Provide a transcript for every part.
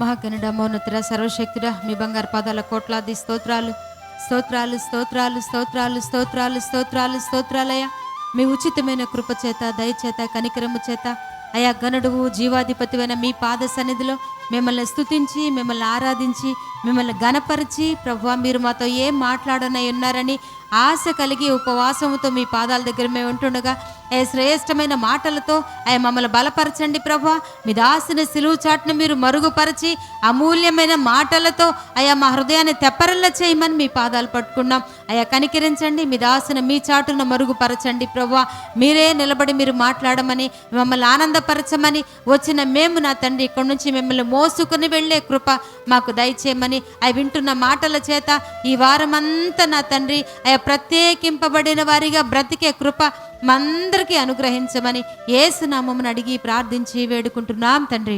మహాగణుడ, మౌనతుడ, సర్వశక్తుడ, మీ బంగారు పాదాల కోట్లాది స్తోత్రాలు స్తోత్రాలు స్తోత్రాలు స్తోత్రాలు స్తోత్రాలు స్తోత్రాలు స్తోత్రాలయ. మీ ఉచితమైన కృప చేత, దయచేత, కనికరము చేత అయా గనుడువు జీవాధిపతివైన మీ పాద సన్నిధిలో మిమ్మల్ని స్తుతించి, మిమ్మల్ని ఆరాధించి, మిమ్మల్ని గణపరిచి, ప్రభువా మీరు మాతో ఏం మాట్లాడనై ఉన్నారని ఆశ కలిగి ఉపవాసముతో మీ పాదాల దగ్గర మేము ఉంటుండగా శ్రేష్టమైన మాటలతో అయ్యా మమ్మల్ని బలపరచండి ప్రభువా. మీ దాసుని సిలువు చాటును మీరు మరుగుపరిచి అమూల్యమైన మాటలతో అయ్యా మా హృదయాన్ని తెప్పరల్ల చేయమని మీ పాదాలు పట్టుకున్నాం. అయ్యా కనికరించండి, మీ దాసుని మీ చాటును మరుగుపరచండి ప్రభువా. మీరే నిలబడి మీరు మాట్లాడమని, మమ్మల్ని ఆనందపరచమని, వచ్చిన మేము నా తండ్రి ఇక్కడి నుంచి మిమ్మల్ని మోసుకుని వెళ్ళే కృప మాకు దయచేయమని, అవి వింటున్న మాటల చేత ఈ వారమంతా నా తండ్రి అయ్యా ప్రత్యేకింపబడిన వారిగా బ్రతికే కృప మందరికీ అనుగ్రహించమని యేసు నామమున అడిగి ప్రార్థించి వేడుకుంటున్నాం తండ్రి,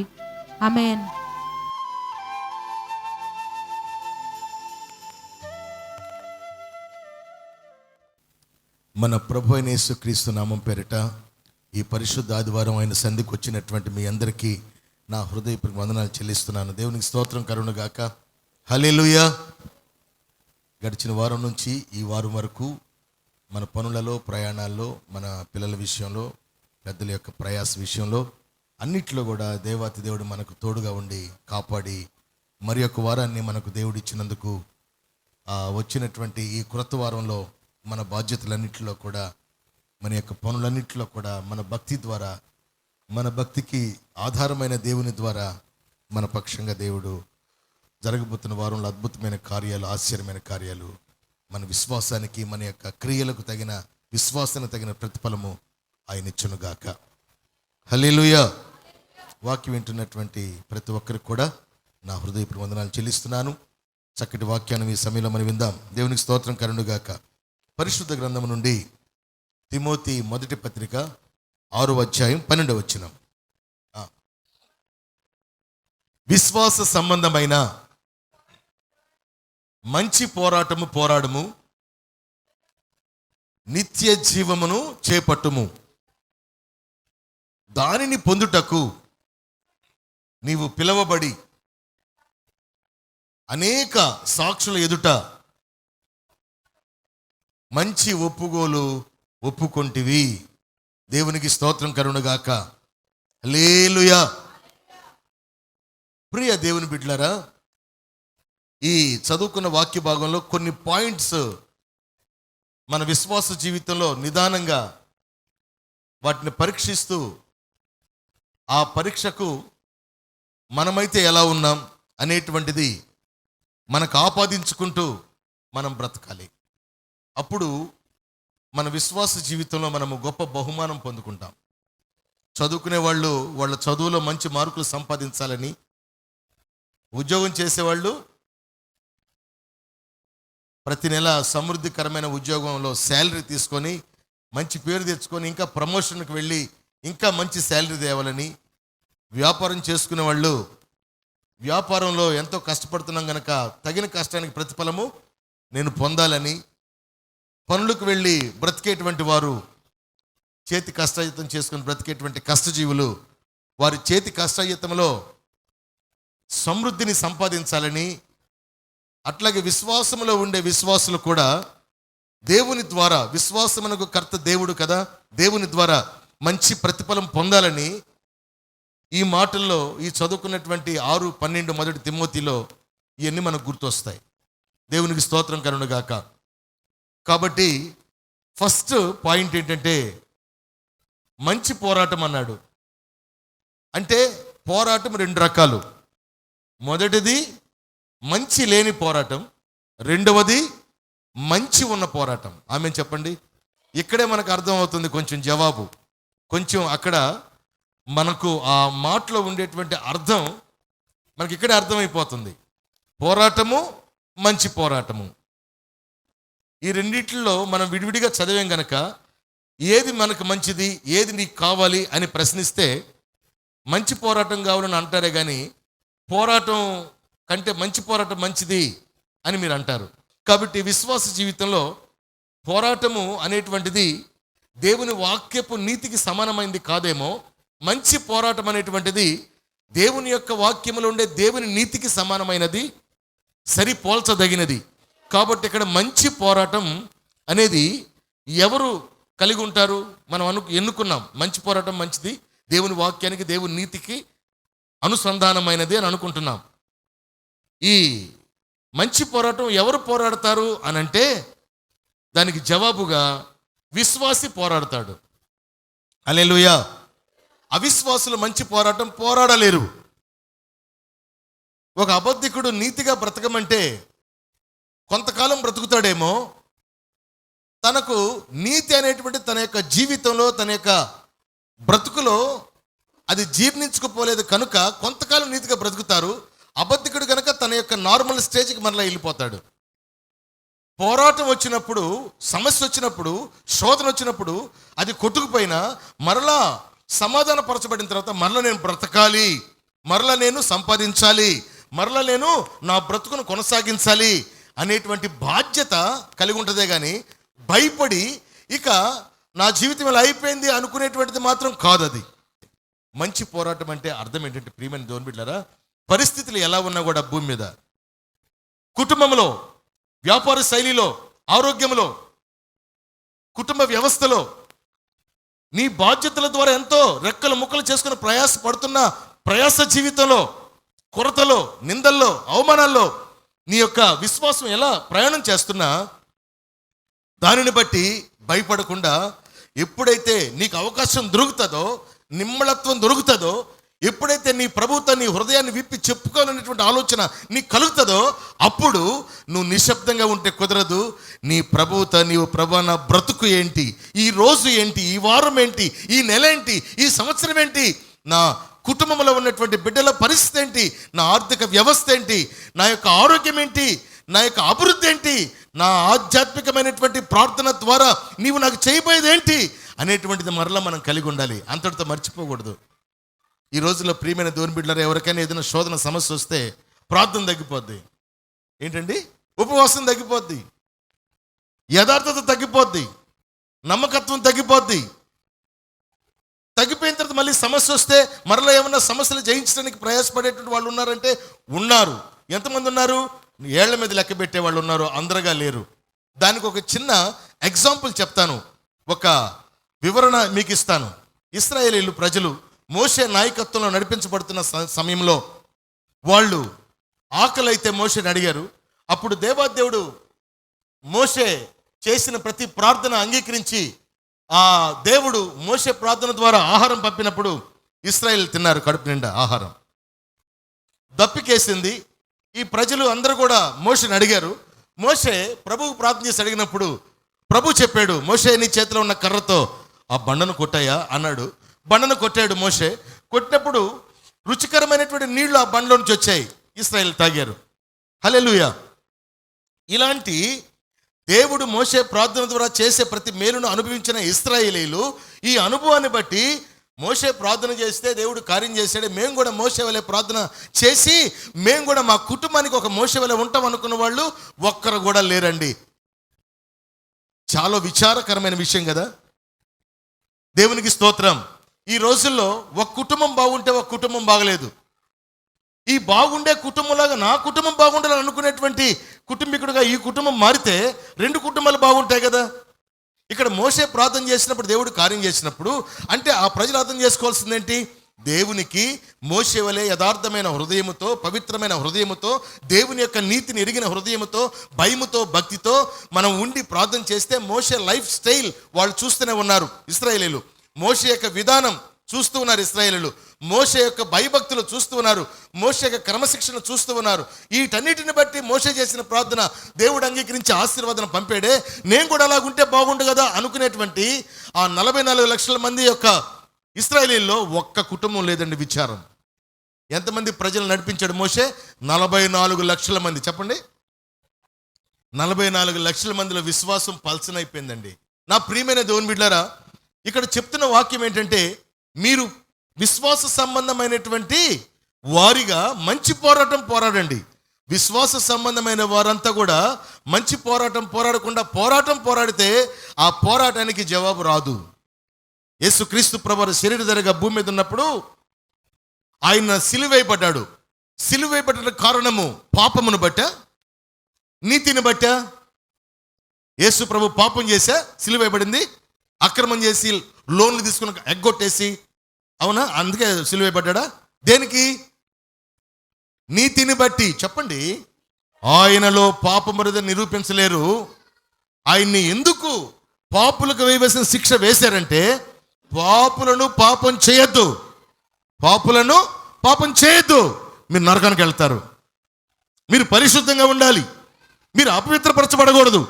ఆమేన్. మన ప్రభు అయిన యేసుక్రీస్తు నామం పేరిట ఈ పరిశుద్ధ ఆదివారం ఆయన సంధికి వచ్చినటువంటి మీ అందరికీ నా హృదయపూర్వక వందనాలు చెల్లిస్తున్నాను. దేవునికి స్తోత్రం కలుగునుగాక. హల్లెలూయా. గడిచిన వారం నుంచి ఈ వారం వరకు మన పనులలో, ప్రయాణాల్లో, మన పిల్లల విషయంలో, పెద్దల యొక్క ప్రయాస విషయంలో అన్నిట్లో కూడా దేవాతి దేవుడు మనకు తోడుగా ఉండి కాపాడి మరి యొక్క వారాన్ని మనకు దేవుడు ఇచ్చినందుకు వచ్చినటువంటి ఈ క్రొత్త వారంలో మన బాధ్యతలన్నింటిలో కూడా, మన యొక్క పనులన్నింటిలో కూడా మన భక్తి ద్వారా, మన భక్తికి ఆధారమైన దేవుని ద్వారా మన పక్షంగా దేవుడు జరగబోతున్న వారంలో అద్భుతమైన కార్యాలు, ఆశ్చర్యమైన కార్యాలు, మన విశ్వాసానికి, మన యొక్క క్రియలకు తగిన, విశ్వాసానికి తగిన ప్రతిఫలము ఆయన ఇచ్చునుగాక. హల్లెలూయా. వాక్యం వింటున్నటువంటి ప్రతి ఒక్కరికి కూడా నా హృదయపూర్వక వందనాలు చెల్లిస్తున్నాను. చక్కటి వాక్యాన్ని ఈ సమయంలో మనం విందాం. దేవునికి స్తోత్రం కలుగునుగాక. పరిశుద్ధ గ్రంథము నుండి తిమోతి మొదటి పత్రిక 6వ అధ్యాయం 12వ వచనం. విశ్వాస సంబంధమైన మంచి పోరాటము పోరాడము, నిత్య జీవమును చేపట్టుము. దానిని పొందుటకు నీవు పిలవబడి అనేక సాక్షుల ఎదుట మంచి ఒప్పుగోలు ఒప్పుకొంటివి. దేవునికి స్తోత్రం కలుగునుగాక. హల్లెలూయా. ప్రియ దేవుని బిడ్డలారా, ఈ చదువుకున్న వాక్య భాగంలో కొన్ని పాయింట్స్ మన విశ్వాస జీవితంలో నిదానంగా వాటిని పరీక్షిస్తూ, ఆ పరీక్షకు మనమైతే ఎలా ఉన్నాం అనేటువంటిది మనకు ఆపాదించుకుంటూ మనం బ్రతకాలి. అప్పుడు మన విశ్వాస జీవితంలో మనము గొప్ప బహుమానం పొందుకుంటాం. చదువుకునే వాళ్ళు వాళ్ళ చదువులో మంచి మార్కులు సంపాదించాలని, ఉద్యోగం చేసేవాళ్ళు ప్రతి నెల సమృద్ధికరమైన ఉద్యోగంలో శాలరీ తీసుకొని మంచి పేరు తెచ్చుకొని ఇంకా ప్రమోషన్కి వెళ్ళి ఇంకా మంచి శాలరీ తేవాలని, వ్యాపారం చేసుకునే వాళ్ళు వ్యాపారంలో ఎంతో కష్టపడుతున్నాం కనుక తగిన కష్టానికి ప్రతిఫలము నేను పొందాలని, పనులకు వెళ్ళి బ్రతికేటువంటి వారు, చేతి కష్టాయుతం చేసుకుని బ్రతికేటువంటి కష్టజీవులు వారి చేతి కష్టాయుతంలో సమృద్ధిని సంపాదించాలని, అట్లాగే విశ్వాసములో ఉండే విశ్వాసులు కూడా దేవుని ద్వారా, విశ్వాసమునకు కర్త దేవుడు కదా, దేవుని ద్వారా మంచి ప్రతిఫలం పొందాలని ఈ మాటల్లో, ఈ చదువుకున్నటువంటి 6:12 మొదటి తిమోతిలో ఇవన్నీ మనకు గుర్తొస్తాయి. దేవునికి స్తోత్రం కలుగునుగాక. కాబట్టి ఫస్ట్ పాయింట్ ఏంటంటే మంచి పోరాటం అన్నాడు. అంటే పోరాటం 2 రకాలు. మొదటిది మంచి లేని పోరాటం, రెండవది మంచి ఉన్న పోరాటం. ఆమెన్ చెప్పండి. ఇక్కడే మనకు అర్థం అవుతుంది కొంచెం జవాబు. కొంచెం అక్కడ మనకు ఆ మాటలో ఉండేటువంటి అర్థం మనకి ఇక్కడే అర్థమైపోతుంది. పోరాటము, మంచి పోరాటము. ఈ రెండిట్లో మనం విడివిడిగా చదివాం గనక ఏది మనకు మంచిది, ఏది నీకు కావాలి అని ప్రశ్నిస్తే మంచి పోరాటం కావాలని అంటారే కానీ పోరాటం కంటే మంచి పోరాటం మంచిది అని మీరు అంటారు. కాబట్టి విశ్వాస జీవితంలో పోరాటము అనేటువంటిది దేవుని వాక్యపు నీతికి సమానమైంది కాదేమో. మంచి పోరాటం అనేటువంటిది దేవుని యొక్క వాక్యములో ఉండే దేవుని నీతికి సమానమైనది, సరిపోల్చదగినది. కాబట్టి ఇక్కడ మంచి పోరాటం అనేది ఎవరు కలిగి ఉంటారు? మనం ఎన్నుకున్నాం మంచి పోరాటం మంచిది, దేవుని వాక్యానికి దేవుని నీతికి అనుసంధానమైనది అని అనుకుంటున్నాం. ఈ మంచి పోరాటం ఎవరు పోరాడతారు అని అంటే దానికి జవాబుగా విశ్వాసి పోరాడతాడు. హల్లెలూయా. అవిశ్వాసులు మంచి పోరాటం పోరాడలేరు. ఒక అబద్ధికుడు నీతిగా బ్రతకమంటే కొంతకాలం బ్రతుకుతాడేమో, తనకు నీతి అనేటువంటి తన యొక్క జీవితంలో తన యొక్క బ్రతుకులో అది జీర్ణించుకుపోలేదు కనుక కొంతకాలం నీతిగా బ్రతుకుతారు. అబద్ధికుడు కనుక తన యొక్క నార్మల్ స్టేజ్కి మరలా వెళ్ళిపోతాడు. పోరాటం వచ్చినప్పుడు, సమస్య వచ్చినప్పుడు, శోధన వచ్చినప్పుడు అది కొట్టుకుపోయినా మరలా సమాధానపరచబడిన తర్వాత మరలా నేను బ్రతకాలి, మరలా నేను సంపాదించాలి, మరలా నేను నా బ్రతుకును కొనసాగించాలి అనేటువంటి బాధ్యత కలిగి ఉంటుందే కానీ భయపడి ఇక నా జీవితం ఇలా అయిపోయింది అనుకునేటువంటిది మాత్రం కాదు. అది మంచి పోరాటం అంటే అర్థం ఏంటంటే, ప్రియమైన దేవుని బిడ్డలారా, పరిస్థితులు ఎలా ఉన్నా కూడా భూమి మీద, కుటుంబంలో, వ్యాపార శైలిలో, ఆరోగ్యంలో, కుటుంబ వ్యవస్థలో, నీ బాధ్యతల ద్వారా ఎంతో రెక్కలు ముక్కలు చేసుకుని ప్రయాసపడుతున్న ప్రయాస జీవితంలో, కొరతలో, నిందల్లో, అవమానాల్లో నీ యొక్క విశ్వాసం ఎలా ప్రయాణం చేస్తున్నా దానిని బట్టి భయపడకుండా ఎప్పుడైతే నీకు అవకాశం దొరుకుతుందో, నిమ్మళత్వం దొరుకుతుందో, ఎప్పుడైతే నీ ప్రభుతో నీ హృదయాన్ని విప్పి చెప్పుకోవాలనేటువంటి ఆలోచన నీకు కలుగుతుందో అప్పుడు నువ్వు నిశ్శబ్దంగా ఉంటే కుదరదు. నీ ప్రభువుతో నీవు, ప్రభు నా బ్రతుకు ఏంటి, ఈ రోజు ఏంటి, ఈ వారం ఏంటి, ఈ నెల ఏంటి, ఈ సంవత్సరం ఏంటి, నా కుటుంబంలో ఉన్నటువంటి బిడ్డల పరిస్థితి ఏంటి, నా ఆర్థిక వ్యవస్థ ఏంటి, నా యొక్క ఆరోగ్యం ఏంటి, నా యొక్క అభివృద్ధి ఏంటి, నా ఆధ్యాత్మికమైనటువంటి ప్రార్థన ద్వారా నీవు నాకు చేయబోయేది ఏంటి అనేటువంటిది మరలా మనం కలిగి ఉండాలి. అంతటితో మర్చిపోకూడదు. ఈ రోజుల్లో ప్రియమైన దేవుని బిడ్డలారా, ఎవరికైనా ఏదైనా శోధన సమస్య వస్తే ప్రార్థన తగ్గిపోద్ది. ఏంటండి? ఉపవాసం తగ్గిపోద్ది, యథార్థత తగ్గిపోద్ది, నమ్మకత్వం తగ్గిపోద్ది. తగ్గిపోయిన తర్వాత మళ్ళీ సమస్య వస్తే మరలా ఏమన్నా సమస్యలు జయించడానికి ప్రయాసపడేటువంటి వాళ్ళు ఉన్నారంటే ఉన్నారు. ఎంతమంది ఉన్నారు? ఏళ్ల మీద లెక్క పెట్టే వాళ్ళు ఉన్నారు, అందరుగా లేరు. దానికి ఒక చిన్న ఎగ్జాంపుల్ చెప్తాను, ఒక వివరణ మీకు ఇస్తాను. ఇశ్రాయేలీయులు ప్రజలు మోషే నాయకత్వంలో నడిపించబడుతున్న సమయంలో వాళ్ళు ఆకలి అయితే మోషేని అడిగారు. అప్పుడు దేవాదేవుడు మోషే చేసిన ప్రతి ప్రార్థన అంగీకరించి ఆ దేవుడు మోషే ప్రార్థన ద్వారా ఆహారం పంపినప్పుడు ఇశ్రాయేలు తిన్నారు కడుపు నిండా ఆహారం. దప్పికేసింది. ఈ ప్రజలు అందరూ కూడా మోషేని అడిగారు. మోషే ప్రభువుకు ప్రార్థన చేసి అడిగినప్పుడు ప్రభు చెప్పాడు, మోషే నీ చేతిలో ఉన్న కర్రతో ఆ బండను కొట్టాయా అన్నాడు. బండను కొట్టాడు మోషే. కొట్టినప్పుడు రుచికరమైనటువంటి నీళ్లు ఆ బండలో నుంచి వచ్చాయి, ఇశ్రాయేలు తాగారు. హల్లెలూయా. ఇలాంటి దేవుడు మోషే ప్రార్థన ద్వారా చేసే ప్రతి మేలును అనుభవించిన ఇశ్రాయేలీయులు ఈ అనుభవాన్ని బట్టి మోషే ప్రార్థన చేస్తే దేవుడు కార్యం చేశాడు, మేము కూడా మోషే వలె ప్రార్థన చేసి మేము కూడా మా కుటుంబానికి ఒక మోషే వలె ఉంటాం అనుకున్న వాళ్ళు ఒక్కరు కూడా లేరండి. చాలా విచారకరమైన విషయం కదా. దేవునికి స్తోత్రం. ఈ రోజుల్లో ఒక కుటుంబం బాగుంటే ఒక కుటుంబం బాగలేదు. ఈ బాగుండే కుటుంబంలాగా నా కుటుంబం బాగుండాలని అనుకునేటువంటి కుటుంబీకుడుగా ఈ కుటుంబం మారితే రెండు కుటుంబాలు బాగుంటాయి కదా. ఇక్కడ మోషే ప్రార్థన చేసినప్పుడు దేవుడు కార్యం చేసినప్పుడు అంటే ఆ ప్రజలు అర్థం చేసుకోవాల్సింది ఏంటి? దేవునికి మోషే వలె యథార్థమైన హృదయముతో, పవిత్రమైన హృదయముతో, దేవుని యొక్క నీతిని ఎరిగిన హృదయముతో, భయముతో, భక్తితో మనం ఉండి ప్రార్థన చేస్తే మోషే లైఫ్ స్టైల్ వాళ్ళు చూస్తూనే ఉన్నారు ఇశ్రాయేలీయులు. మోషే యొక్క విధానం చూస్తూ ఉన్నారు ఇశ్రాయేలీయులు. మోషే యొక్క భయభక్తులు చూస్తూ ఉన్నారు, మోషే యొక్క క్రమశిక్షణ చూస్తూ ఉన్నారు. వీటన్నిటిని బట్టి మోషే చేసిన ప్రార్థన దేవుడు అంగీకరించి ఆశీర్వాదం పంపాడే. నేను కూడా అలాగుంటే బాగుండు కదా అనుకునేటువంటి ఆ 44 లక్షల మంది యొక్క ఇశ్రాయేలీయుల్లో ఒక్క కుటుంబం లేదండి. విచారం. ఎంతమంది ప్రజలు నడిపించాడు మోషే? 44 లక్షల మంది. చెప్పండి, 44 లక్షల మందిలో విశ్వాసం పల్సనైపోయిందండి. నా ప్రియమైన దేవుని బిడ్డలారా, ఇక్కడ చెప్తున్న వాక్యం ఏంటంటే, మీరు విశ్వాస సంబంధమైనటువంటి వారిగా మంచి పోరాటం పోరాడండి. విశ్వాస సంబంధమైన వారంతా కూడా మంచి పోరాటం పోరాడకుండా పోరాడితే ఆ పోరాటానికి జవాబు రాదు. యేసుక్రీస్తు ప్రభువు శరీరధారిగా భూమి మీద ఉన్నప్పుడు ఆయన సిలువేయబడ్డాడు. సిలువేయబడ్డ కారణము పాపమును బట్టా, నీతిని బట్టా? యేసు ప్రభు పాపం చేశా సిలువేయబడింది, అక్రమం చేసి లోన్లు తీసుకుని ఎగ్గొట్టేసి, అవునా? అందుకే సిలువేయబడ్డా. దేనికి? నీతిని బట్టి. చెప్పండి, ఆయనలో పాపమరుదని నిరూపించలేరు. ఆయన్ని ఎందుకు పాపులకు వేయవలసిన శిక్ష వేశారంటే, పాపులను పాపం చేయొద్దు, పాపులను పాపం చేయొద్దు, మీరు నరకానికి వెళ్తారు, మీరు పరిశుద్ధంగా ఉండాలి, మీరు అపవిత్రపరచబడకూడదు,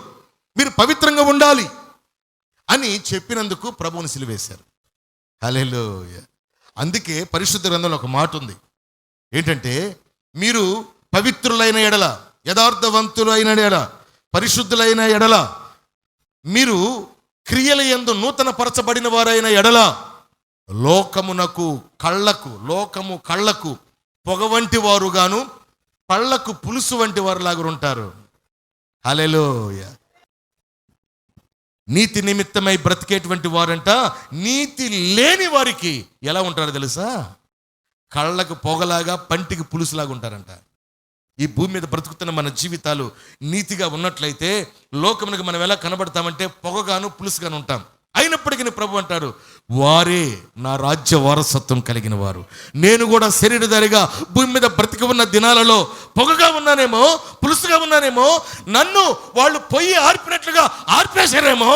మీరు పవిత్రంగా ఉండాలి అని చెప్పినందుకు ప్రభువుని సిలువేశారు. హల్లెలూయా. అందుకే పరిశుద్ధ గ్రంథంలో ఒక మాట ఉంది. ఏంటంటే, మీరు పవిత్రులైన ఎడల, యథార్థవంతులైన ఎడల, పరిశుద్ధులైన ఎడల, మీరు క్రియల యందు నూతన పరచబడిన వారైన ఎడల, లోకము కళ్ళకు పొగ వంటి వారుగాను, పళ్ళకు పులుసు వంటి వారులాగా ఉంటారు. హల్లెలూయా. నీతి నిమిత్తమై బ్రతికేటువంటి వారంట నీతి లేని వారికి ఎలా ఉంటారో తెలుసా? కళ్ళకు పొగలాగా, పంటికి పులుసులాగా ఉంటారంట. ఈ భూమి మీద బ్రతుకుతున్న మన జీవితాలు నీతిగా ఉన్నట్లయితే లోకమునకు మనం ఎలా కనబడతామంటే పొగగాను పులుసుగాను ఉంటాం. అయినప్పటికీ ప్రభు అంటారు, వారే నా రాజ్య వారసత్వం కలిగిన వారు. నేను కూడా శరీరధారిగా భూమి మీద బ్రతికి ఉన్న దినాలలో పొగగా ఉన్నానేమో, పులుసుగా ఉన్నానేమో, నన్ను వాళ్ళు పొయ్యి ఆర్పినట్లుగా ఆర్పేశారేమో,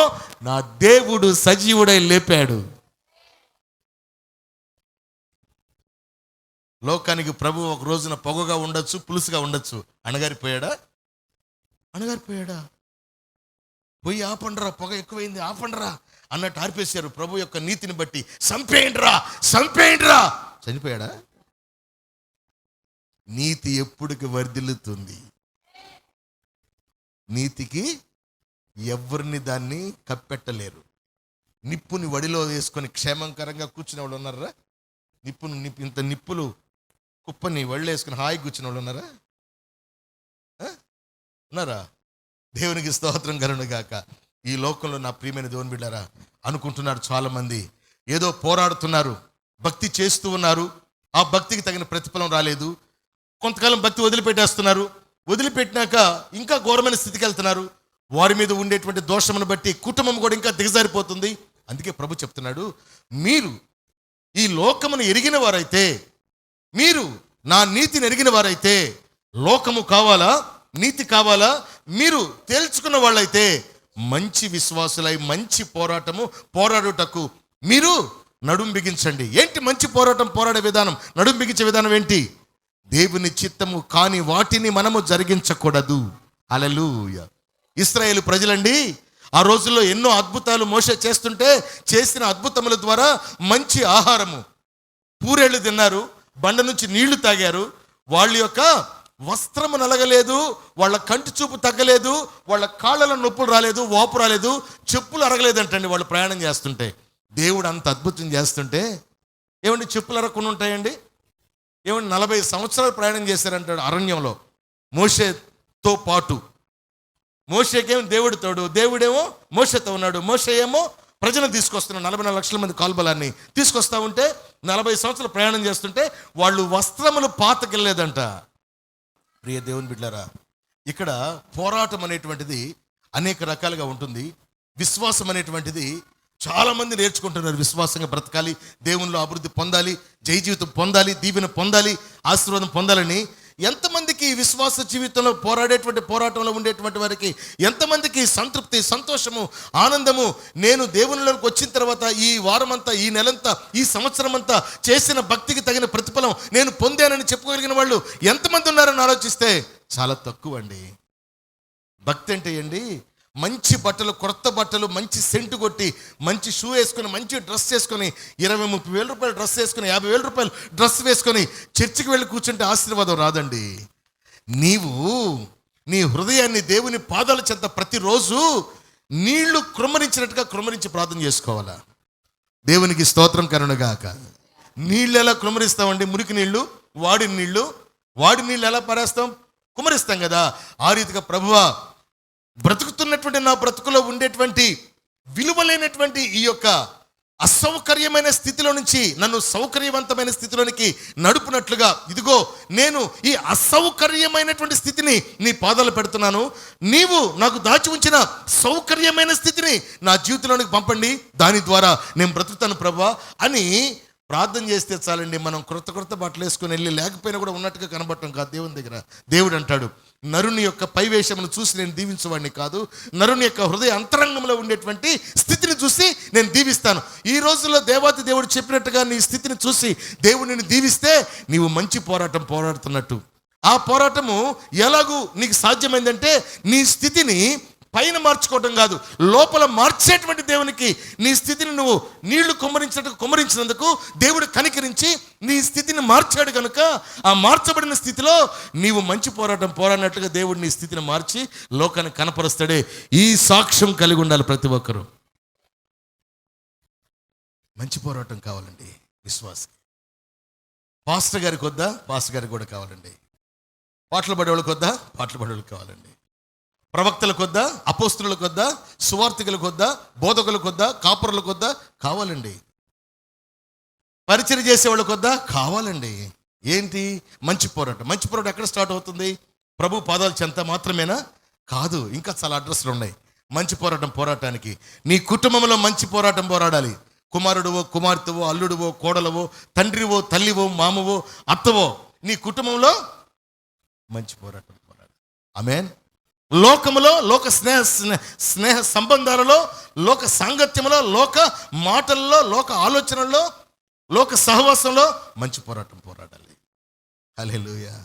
నా దేవుడు సజీవుడై లేపాడు. లోకానికి ప్రభు ఒక రోజున పొగగా ఉండొచ్చు, పులుసుగా ఉండొచ్చు. అణగారిపోయాడా? పొయ్యి ఆపండ్రా, పొగ ఎక్కువైంది ఆపండ్రా అన్నట్టు ఆర్పేశారు. ప్రభు యొక్క నీతిని బట్టి సంపేయండిరా, చనిపోయాడా? నీతి ఎప్పుడుకి వర్ధిల్లుతుంది? నీతికి ఎవరిని దాన్ని కప్పెట్టలేరు. నిప్పుని వడిలో వేసుకొని క్షేమంకరంగా కూర్చునే వాళ్ళు ఉన్నారా? ఇంత నిప్పులు కుప్పని వడిలో వేసుకుని హాయి కూర్చునే వాళ్ళు ఉన్నారా? ఉన్నారా? దేవునికి స్తోత్రం కలుగునుగాక. ఈ లోకంలో నా ప్రియమైన దేవుని బిడ్డలారా, అనుకుంటున్నారు చాలామంది, ఏదో పోరాడుతున్నారు, భక్తి చేస్తూ ఉన్నారు, ఆ భక్తికి తగిన ప్రతిఫలం రాలేదు, కొంతకాలం భక్తి వదిలిపెట్టేస్తున్నారు, వదిలిపెట్టినాక ఇంకా ఘోరమైన స్థితికి వెళ్తున్నారు. వారి మీద ఉండేటువంటి దోషమును బట్టి కుటుంబం కూడా ఇంకా దిగజారిపోతుంది. అందుకే ప్రభు చెప్తున్నాడు, మీరు ఈ లోకమును ఎరిగిన వారైతే, మీరు నా నీతిని ఎరిగిన వారైతే, లోకము కావాలా, నీతి కావాలా, మీరు తేల్చుకున్న వాళ్ళైతే మంచి విశ్వాసులై మంచి పోరాడుటకు మీరు నడుం బిగించండి. ఏంటి మంచి పోరాడే విధానం, నడుం బిగించే విధానం ఏంటి? దేవుని చిత్తము కాని వాటిని మనము జరిగించకూడదు. హల్లెలూయా. ఇశ్రాయేలు ప్రజలండి, ఆ రోజుల్లో ఎన్నో అద్భుతాలు మోషే చేస్తుంటే, చేసిన అద్భుతముల ద్వారా మంచి ఆహారము, పూరేళ్ళు తిన్నారు, బండ నుంచి నీళ్లు తాగారు, వాళ్ళ యొక్క వస్త్రము నలగలేదు, వాళ్ళ కంటి చూపు తగ్గలేదు, వాళ్ళ కాళ్ళలో నొప్పులు రాలేదు, వాపు రాలేదు, చెప్పులు అరగలేదంటండి వాళ్ళు ప్రయాణం చేస్తుంటే. దేవుడు అంత అద్భుతం చేస్తుంటే ఏమండి చెప్పులు అరగకుండా ఉంటాయండి? ఏమండి 40 సంవత్సరాలు ప్రయాణం చేశారంటాడు అరణ్యంలో మోషేతో పాటు. మోషేకేమో దేవుడు తోడు, దేవుడేమో మోషేతో ఉన్నాడు. మోషే ఏమో ప్రజలను తీసుకొస్తున్నాడు, 44 లక్షల మంది కాల్బలాన్ని తీసుకొస్తా ఉంటే 40 సంవత్సరాలు ప్రయాణం చేస్తుంటే వాళ్ళు వస్త్రములు పాతకెళ్ళలేదంట. ప్రియ దేవుని బిడ్డలారా, ఇక్కడ పోరాటం అనేటువంటిది అనేక రకాలుగా ఉంటుంది. విశ్వాసం అనేటువంటిది చాలామంది నేర్చుకుంటున్నారు. విశ్వాసంగా బ్రతకాలి, దేవునిలో అభివృద్ధి పొందాలి, జయ జీవితం పొందాలి, దీవెన పొందాలి, ఆశీర్వాదం పొందాలని ఎంతమందికి విశ్వాస జీవితంలో పోరాటంలో ఉండేటువంటి వారికి ఎంతమందికి సంతృప్తి, సంతోషము, ఆనందము, నేను దేవునిలోకి వచ్చిన తర్వాత ఈ వారమంతా, ఈ నెలంతా, ఈ సంవత్సరం అంతా చేసిన భక్తికి తగిన ప్రతిఫలం నేను పొందానని చెప్పుకోగలిగిన వాళ్ళు ఎంతమంది ఉన్నారని ఆలోచిస్తే చాలా తక్కువ అండి. భక్తి అంటే అండి, మంచి బట్టలు, కొత్త బట్టలు, మంచి సెంటు కొట్టి, మంచి షూ వేసుకొని, మంచి డ్రెస్ వేసుకొని, 20-30 వేల రూపాయలు డ్రెస్ వేసుకొని, 50,000 రూపాయలు డ్రెస్ వేసుకొని చర్చికి వెళ్ళి కూర్చుంటే ఆశీర్వాదం రాదండి. నీవు నీ హృదయాన్ని దేవుని పాదాల చెంత ప్రతిరోజు నీళ్లు కృమ్మరించినట్టుగా కృమ్మరించి ప్రార్థన చేసుకోవాలా. దేవునికి స్తోత్రం కలుగునుగాక. నీళ్ళు ఎలా కృమ్మరిస్తామండి? మురికి నీళ్లు, వాడి నీళ్ళు ఎలా పారేస్తాం? కుమ్మరిస్తాం కదా. ఆ రీతిగా ప్రభువా, బ్రతుకుతున్నటువంటి నా బ్రతుకులో ఉండేటువంటి విలువలేనటువంటి ఈ యొక్క అసౌకర్యమైన స్థితిలో నుంచి నన్ను సౌకర్యవంతమైన స్థితిలోనికి నడుపునట్లుగా, ఇదిగో నేను ఈ అసౌకర్యమైనటువంటి స్థితిని నీ పాదాలు పెడుతున్నాను, నీవు నాకు దాచి ఉంచిన సౌకర్యమైన స్థితిని నా జీవితంలోనికి పంపండి, దాని ద్వారా నేను బ్రతుకుతాను ప్రభువా అని ప్రార్థన చేస్తే చాలండి. మనం క్రొత్త బట్టలు వేసుకొని వెళ్ళి లేకపోయినా కూడా ఉన్నట్టుగా కనబడటం కాదు దేవుని దగ్గర. దేవుడు అంటాడు, నరుని యొక్క పైవేషమును చూసి నేను దీవించేవాడిని కాదు, నరుని యొక్క హృదయ అంతరంగంలో ఉండేటువంటి స్థితిని చూసి నేను దీవిస్తాను. ఈ రోజుల్లో దేవాతి దేవుడు చెప్పినట్టుగా నీ స్థితిని చూసి దేవుడు నిన్ను దీవిస్తే నీవు మంచి పోరాటం పోరాడుతున్నట్టు. ఆ పోరాటము ఎలాగూ నీకు సాధ్యమైందంటే నీ స్థితిని పైన మార్చుకోవటం కాదు, లోపల మార్చేటువంటి దేవునికి నీ స్థితిని నువ్వు నీళ్లు కుమ్మరించినందుకు దేవుడు కనికరించి నీ స్థితిని మార్చాడు కనుక ఆ మార్చబడిన స్థితిలో నీవు మంచి పోరాటం పోరాడినట్లుగా దేవుడు నీ స్థితిని మార్చి లోకాన్ని కనపరుస్తాడే. ఈ సాక్ష్యం కలిగి ఉండాలి ప్రతి ఒక్కరూ. మంచి పోరాటం కావాలండి విశ్వాసకి. పాస్టర్ గారికి వద్దా? పాస్టర్ గారికి కూడా కావాలండి. పాటలు పడేవాళ్ళకి వద్దా? పాటలు పడేవాళ్ళకి కావాలండి. ప్రవక్తలకు వద్దా? అపోస్తులకు వద్దా? సువార్థికులకు వద్దా? బోధకులకు వద్దా? కాపురులకు వద్దా? కావాలండి. పరిచయం చేసేవాళ్ళకి వద్దా? కావాలండి. ఏంటి? మంచి పోరాటం. మంచి పోరాటం ఎక్కడ స్టార్ట్ అవుతుంది? ప్రభు పాదాల చెంత మాత్రమేనా? కాదు, ఇంకా చాలా అడ్రస్లు ఉన్నాయి మంచి పోరాటం పోరాటానికి. నీ కుటుంబంలో మంచి పోరాటం పోరాడాలి. కుమారుడువో, కుమార్తెవో, అల్లుడువో, కోడలవో, తండ్రివో, తల్లివో, మామవో, అత్తవో, నీ కుటుంబంలో మంచి పోరాటం పోరాడాలి. ఆమేన్. లోకములో, లోక స్నేహ సంబంధాలలో, లోక సాంగత్యంలో, లోక మాటల్లో, లోక ఆలోచనల్లో, లోక సహవాసంలో మంచి పోరాటం పోరాడాలి. హల్లెలూయా.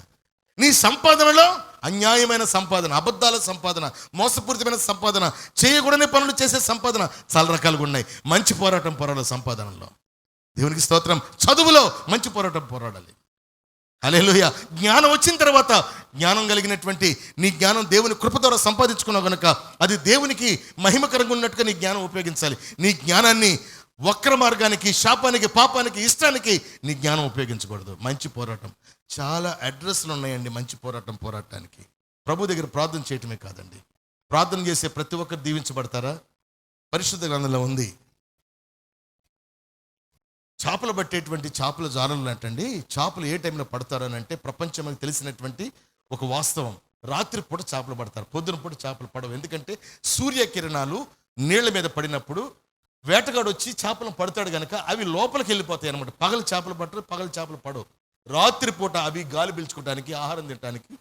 నీ సంపాదనలో అన్యాయమైన సంపాదన, అబద్ధాల సంపాదన, మోసపూరితమైన సంపాదన, చేయకూడని పనులు చేసే సంపాదన చాలా రకాలుగా ఉన్నాయి. మంచి పోరాటం పోరాడాలి సంపాదనలో. దేవునికి స్తోత్రం. చదువులో మంచి పోరాటం పోరాడాలి. హల్లెలూయా. జ్ఞానం వచ్చిన తర్వాత జ్ఞానం కలిగినటువంటి నీ జ్ఞానం దేవుని కృప ద్వారా సంపాదించుకున్నావు కనుక అది దేవునికి మహిమకరంగా ఉన్నట్టుగా నీ జ్ఞానం ఉపయోగించాలి. నీ జ్ఞానాన్ని వక్ర మార్గానికి, శాపానికి, పాపానికి, ఇష్టానికి నీ జ్ఞానం ఉపయోగించకూడదు. మంచి పోరాటం. చాలా అడ్రస్లు ఉన్నాయండి మంచి పోరాటం పోరాటానికి. ప్రభు దగ్గర ప్రార్థన చేయటమే కాదండి, ప్రార్థన చేసే ప్రతి ఒక్కరు దీవించబడతారా? పరిశుద్ధ గ్రంథంలో ఉంది, చేపలు పట్టేటువంటి చేపల జాలలు అంటండి. చేపలు ఏ టైంలో పడతారని అంటే ప్రపంచం తెలిసినటువంటి ఒక వాస్తవం. రాత్రిపూట చేపలు పడతారు, పొద్దున పూట చేపలు పడవు. ఎందుకంటే సూర్యకిరణాలు నీళ్ల మీద పడినప్పుడు వేటగాడు వచ్చి చేపలను పడతాడు కనుక అవి లోపలికి వెళ్ళిపోతాయి అనమాట. పగలు చేపలు పట్టరు, పగలు చేపలు పడవు. రాత్రిపూట అవి గాలి పీల్చుకోవడానికి, ఆహారం తినడానికి,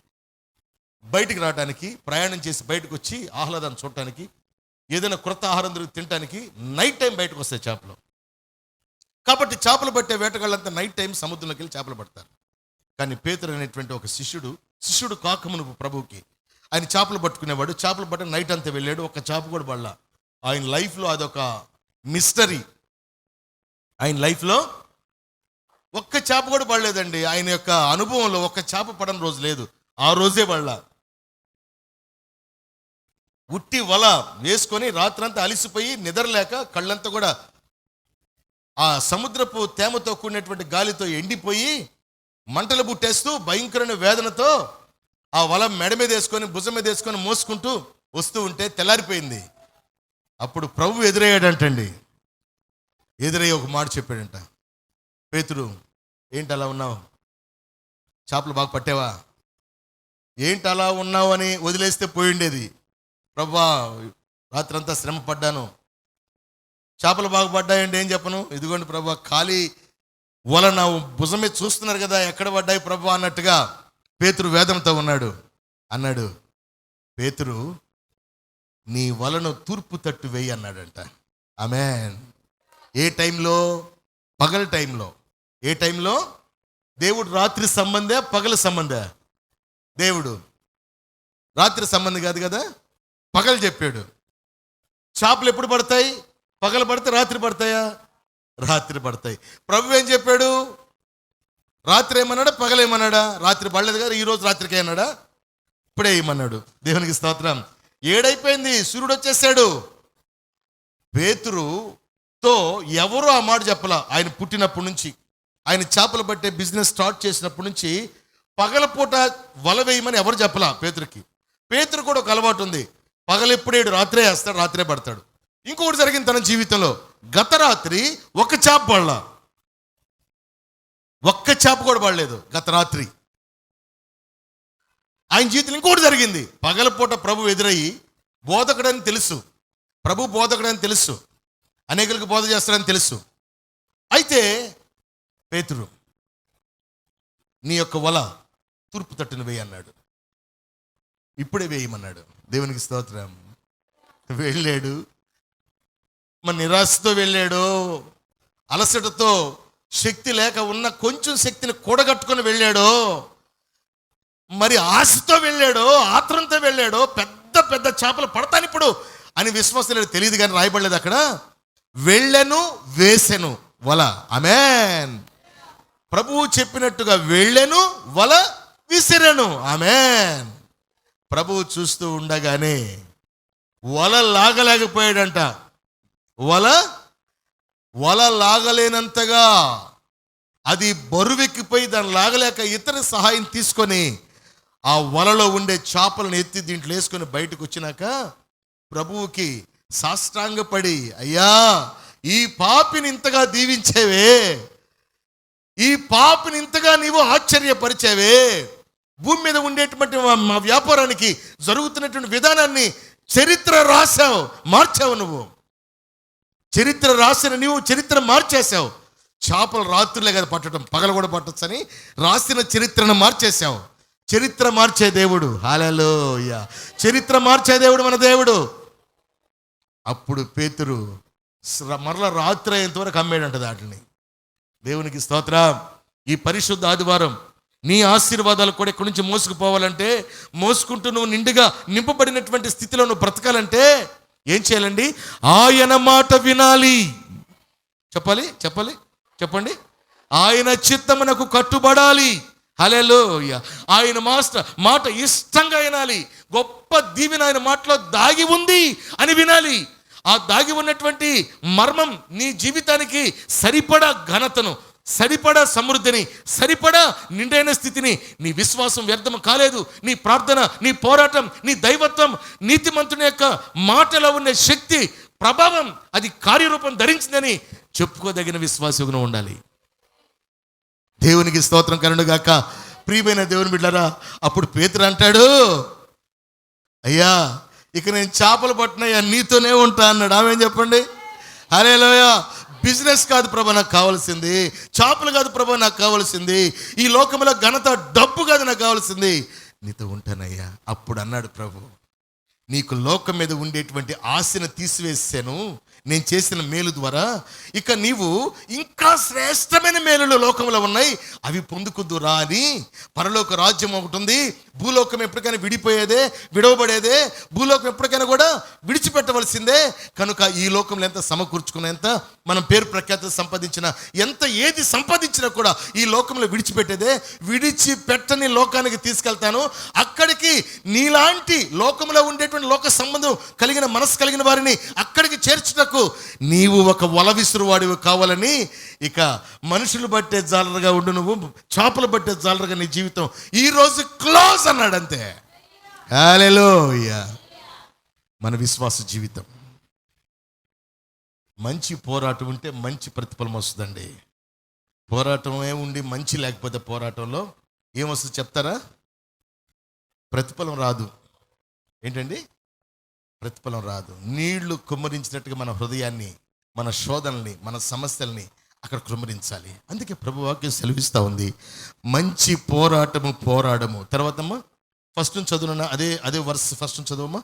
బయటికి రావడానికి, ప్రయాణం చేసి బయటకు వచ్చి ఆహ్లాదాన్ని చూడటానికి, ఏదైనా క్రొత్త ఆహారం దొరికి తినడానికి నైట్ టైం బయటకు వస్తాయి చేపలు. కాబట్టి చేపలు పట్టే వేటగాళ్ళంతా నైట్ టైం సముద్రంలోకి వెళ్ళి చేపలు పడతారు. కానీ పేతురు అనేటువంటి ఒక శిష్యుడు కాకమునుపు ప్రభువుకి ఆయన చేపలు పట్టుకునేవాడు. చేపలు పట్ట నైట్ అంతా వెళ్ళాడు, ఒక్క చేప కూడా పడలా. ఆయన లైఫ్లో అదొక మిస్టరీ. ఆయన లైఫ్లో ఒక్క చేప కూడా పడలేదండి. ఆయన యొక్క అనుభవంలో ఒక్క చేప పడని రోజు లేదు. ఆ రోజే పడలా. ఉట్టి వల వేసుకొని రాత్రంతా అలిసిపోయి నిద్రలేక కళ్ళంతా కూడా ఆ సముద్రపు తేమతో కూడినటువంటి గాలితో ఎండిపోయి మంటలు పుట్టేస్తూ భయంకరమైన వేదనతో ఆ వల మెడ మీద వేసుకొని, భుజం మీద వేసుకొని మోసుకుంటూ వస్తూ ఉంటే తెల్లారిపోయింది. అప్పుడు ప్రభు ఎదురయ్యాడంటండి. ఎదురయ్యి ఒక మాట చెప్పాడంట, పేతురు ఏంటి అలా ఉన్నావు? చేపలు బాగా పట్టావా? ఏంటి అలా ఉన్నావు అని వదిలేస్తే పోయిండేది. ప్రభువా రాత్రంతా శ్రమ పడ్డాను, చేపలు బాగా పడ్డాయండి, ఏం చెప్పను? ఇదిగోండి ప్రభువా, ఖాళీ వల నా భుజమే చూస్తున్నారు కదా, ఎక్కడ పడ్డాయి ప్రభువా అన్నట్టుగా పేతురు వేదనతో అన్నాడు. పేతురు నీ వలను తూర్పు తట్టు వేయి అన్నాడంట. ఆమేన్. ఏ టైంలో? పగల టైంలో. ఏ టైంలో? దేవుడు రాత్రి సంబంధే, పగల సంబంధే? దేవుడు రాత్రి సంబంధం కాదు కదా, పగలు చెప్పాడు. చేపలు ఎప్పుడు పడతాయి? పగలు పడితే రాత్రి పడతాయా? రాత్రి పడతాయి. ప్రభు ఏం చెప్పాడు? రాత్రి ఏమన్నాడా, పగలేమన్నాడా? రాత్రి పడలేదు కదా, ఈరోజు రాత్రికి అన్నాడా? ఇప్పుడే ఏమన్నాడు. దేవునికి స్తోత్రం. ఏడైపోయింది, సూర్యుడు వచ్చేసాడు. పేతురుతో ఎవరు ఆ మాట చెప్పలా. ఆయన పుట్టినప్పటి నుంచి, ఆయన చేపలు పట్టే బిజినెస్ స్టార్ట్ చేసినప్పటి నుంచి పగలపూట వల వేయమని ఎవరు చెప్పలా పేతురుకి. పేతురు కూడా ఒక అలవాటు ఉంది, పగలెప్పుడేడు రాత్రే వేస్తాడు, రాత్రే పడతాడు. ఇంకొకటి జరిగింది తన జీవితంలో. గత రాత్రి ఒక చేప పడలా, ఒక్క చేప కూడా పడలేదు గత రాత్రి. ఆయన జీవితంలో ఇంకోటి జరిగింది. పగలపూట ప్రభు ఎదురయ్యి, బోధకుడని తెలుసు, ప్రభు బోధకుడని తెలుసు, అనేకులకు బోధ చేస్తాడని తెలుసు. అయితే పేతురు, నీ యొక్క వల తూర్పు తట్టును వేయి అన్నాడు. ఇప్పుడే వేయమన్నాడు. దేవునికి స్తోత్రం. వెళ్ళాడు, మన నిరాశతో వెళ్ళాడు, అలసటతో, శక్తి లేక ఉన్న కొంచెం శక్తిని కూడగట్టుకొని వెళ్ళాడు, మరి ఆశతో వెళ్ళాడు, ఆత్రంతో వెళ్ళాడు. పెద్ద పెద్ద చేపలు పడతాను ఇప్పుడు అని విశ్వాసం లేదు, తెలియదు కానీ రాయబడలేదు అక్కడ. వెళ్ళెను, వేసెను వల. ఆమేన్. ప్రభువు చెప్పినట్టుగా వెళ్ళెను, వల విసిరెను. ఆమేన్. ప్రభువు చూస్తూ ఉండగానే వల లాగలేకపోయాడంట. వల లాగలేనంతగా అది బరువెక్కిపోయి దాన్ని లాగలేక ఇతర సహాయం తీసుకొని ఆ వలలో ఉండే చేపలను ఎత్తి దీంట్లో వేసుకొని బయటకు వచ్చినాక ప్రభువుకి సాష్టాంగపడి, అయ్యా ఈ పాపిని ఇంతగా దీవించేవే, ఈ పాపిని ఇంతగా నీవు ఆశ్చర్యపరిచేవే, భూమి మీద ఉండేటువంటి మా వ్యాపారానికి జరుగుతున్నటువంటి విధానాన్ని చరిత్ర రాశావు, మార్చావు. నువ్వు చరిత్ర రాసిన నీవు చరిత్ర మార్చేశావు. చేపలు రాత్రులే కదా పట్టడం, పగలు కూడా పట్టొచ్చని రాసిన చరిత్రను మార్చేశావు. చరిత్ర మార్చే దేవుడు. హల్లెలూయా. చరిత్ర మార్చే దేవుడు మన దేవుడు. అప్పుడు పేతురు మరల రాత్రి అయ్యేంతవరకు అమ్మేడంట దాటిని. దేవునికి స్తోత్రం. ఈ పరిశుద్ధ ఆదివారం నీ ఆశీర్వాదాలు కూడా ఇక్కడి నుంచి మోసుకుపోవాలంటే, మోసుకుంటూ నువ్వు నిండుగా నింపబడినటువంటి స్థితిలో నువ్వు బ్రతకాలంటే ఏం చేయాలండి? ఆయన మాట వినాలి. చెప్పండి. ఆయన చిత్తమునకు కట్టుబడాలి. హల్లెలూయా. ఆయన మాట ఇష్టంగా వినాలి. గొప్ప దీవెన ఆయన మాటలో దాగి ఉంది అని వినాలి. ఆ దాగి ఉన్నటువంటి మర్మం నీ జీవితానికి సరిపడా ఘనతను, సరిపడా సమృద్ధిని, సరిపడా నిండైన స్థితిని, నీ విశ్వాసం వ్యర్థం కాలేదు, నీ ప్రార్థన, నీ పోరాటం, నీ దైవత్వం, నీతిమంతుని యొక్క మాటలో ఉన్న శక్తి, ప్రభావం అది కార్యరూపం ధరించిందని చెప్పుకోదగిన విశ్వాసంగా ఉండాలి. దేవునికి స్తోత్రం కలుగుగాక. ప్రియమైన దేవుని బిడ్డలారా, అప్పుడు పేతురు అంటాడు, అయ్యా ఇక నేను చేపలు పట్టినయ్యా నీతోనే ఉంటా అన్నాడు. ఆమె చెప్పండి. హల్లెలూయా. బిజినెస్ కాదు ప్రభా నాకు కావాల్సింది, చేపలు కాదు ప్రభా నాకు కావాల్సింది, ఈ లోకంలో ఘనత, డబ్బు కాదు నాకు కావాల్సింది, నీతో ఉంటానయ్యా. అప్పుడు అన్నాడు ప్రభు, నీకు లోకం మీద ఉండేటువంటి ఆశను తీసివేసాను నేను చేసిన మేలు ద్వారా. ఇక నీవు ఇంకా శ్రేష్టమైన మేలులు లోకంలో ఉన్నాయి, అవి పొందుకుద్దురా అని. పరలోక రాజ్యం ఒకటి ఉంది, భూలోకం ఎప్పటికైనా విడిపోయేదే, విడవబడేదే, భూలోకం ఎప్పటికైనా కూడా విడిచిపెట్టవలసిందే. కనుక ఈ లోకంలో ఎంత సమకూర్చుకునేంత, మనం పేరు ప్రఖ్యాతి సంపాదించిన ఎంత, ఏది సంపాదించినా కూడా ఈ లోకంలో విడిచిపెట్టేదే. విడిచిపెట్టని లోకానికి తీసుకెళ్తాను. అక్కడికి నీలాంటి లోకంలో ఉండేటువంటి లోక సంబంధం కలిగిన మనసు కలిగిన వారిని అక్కడికి చేర్చుటకు నీవు ఒక వల విసురువాడివి కావాలని. ఇక మనుషులు బట్టే జాలరుగా ఉండు, నువ్వు చేపలు బట్టే జాలరుగా నీ జీవితం ఈ రోజు క్లోజ్ అన్నాడు. అంతే. హల్లెలూయా. మన విశ్వాస జీవితం మంచి పోరాటం ఉంటే మంచి ప్రతిఫలం వస్తుందండి. పోరాటం ఏముండి మంచి లేకపోతే పోరాటంలో ఏమొస్తుంది చెప్తారా? ప్రతిఫలం రాదు. ఏంటండి? ప్రతిఫలం రాదు. నీళ్లు కుమ్మరించినట్టుగా మన హృదయాన్ని, మన శోధనల్ని, మన సమస్యల్ని అక్కడ కుమ్మరించాలి. అందుకే ప్రభు వాక్యం సెలవిస్తూ ఉంది, మంచి పోరాటము పోరాడము. తర్వాతమ్మా ఫస్ట్ నుంచి చదువునా, అదే వర్స్ ఫస్ట్ నుంచి చదువమ్మా.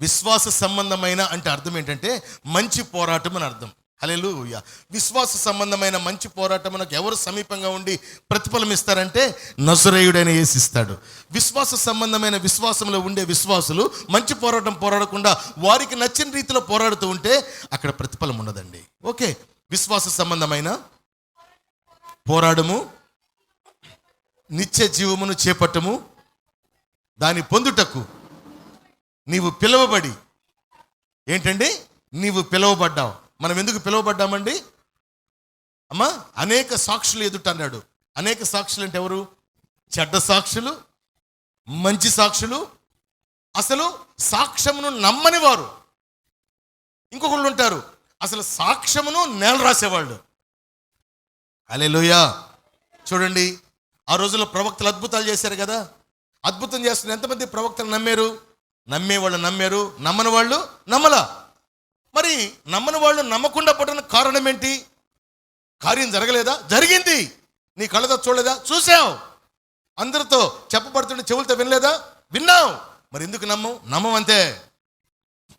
విశ్వాస సంబంధమైన అంటే అర్థం ఏంటంటే మంచి పోరాటం అని అర్థం. హల్లెలూయా. విశ్వాస సంబంధమైన మంచి పోరాటం మనకు ఎవరు సమీపంగా ఉండి ప్రతిఫలం ఇస్తారంటే నజరేయుడైన యేసు ఇస్తాడు. విశ్వాస సంబంధమైన విశ్వాసంలో ఉండే విశ్వాసులు మంచి పోరాటం పోరాడకుండా వారికి నచ్చిన రీతిలో పోరాడుతూ ఉంటే అక్కడ ప్రతిఫలం ఉండదండి. ఓకే. విశ్వాస సంబంధమైన పోరాడము, నిత్య జీవమును చేపట్టము, దాన్ని పొందుటకు నీవు పిలువబడి. ఏంటండి? నీవు పిలువబడ్డావు. మనం ఎందుకు పిలువబడ్డామండి అమ్మా? అనేక సాక్షులు ఎదుట అన్నాడు. అనేక సాక్షులు అంటే ఎవరు? చెడ్డ సాక్షులు, మంచి సాక్షులు, అసలు సాక్ష్యమును నమ్మని వారు. ఇంకొకళ్ళు ఉంటారు అసలు సాక్ష్యమును నేల రాసేవాళ్ళు. హల్లెలూయా. చూడండి, ఆ రోజుల్లో ప్రవక్తలు అద్భుతాలు చేశారు కదా. అద్భుతం చేస్తున్న ఎంతమంది ప్రవక్తలు నమ్మారు? నమ్మేవాళ్ళు నమ్మారు, నమ్మని వాళ్ళు నమ్మలా. మరి నమ్మని వాళ్ళు నమ్మకుండా పడిన కారణం ఏంటి? కార్యం జరగలేదా? జరిగింది. నీ కళ్ళతో చూడలేదా? చూసావు. అందరితో చెప్పబడుతుంటే చెవులతో వినలేదా? విన్నావు. మరి ఎందుకు నమ్మం అంతే.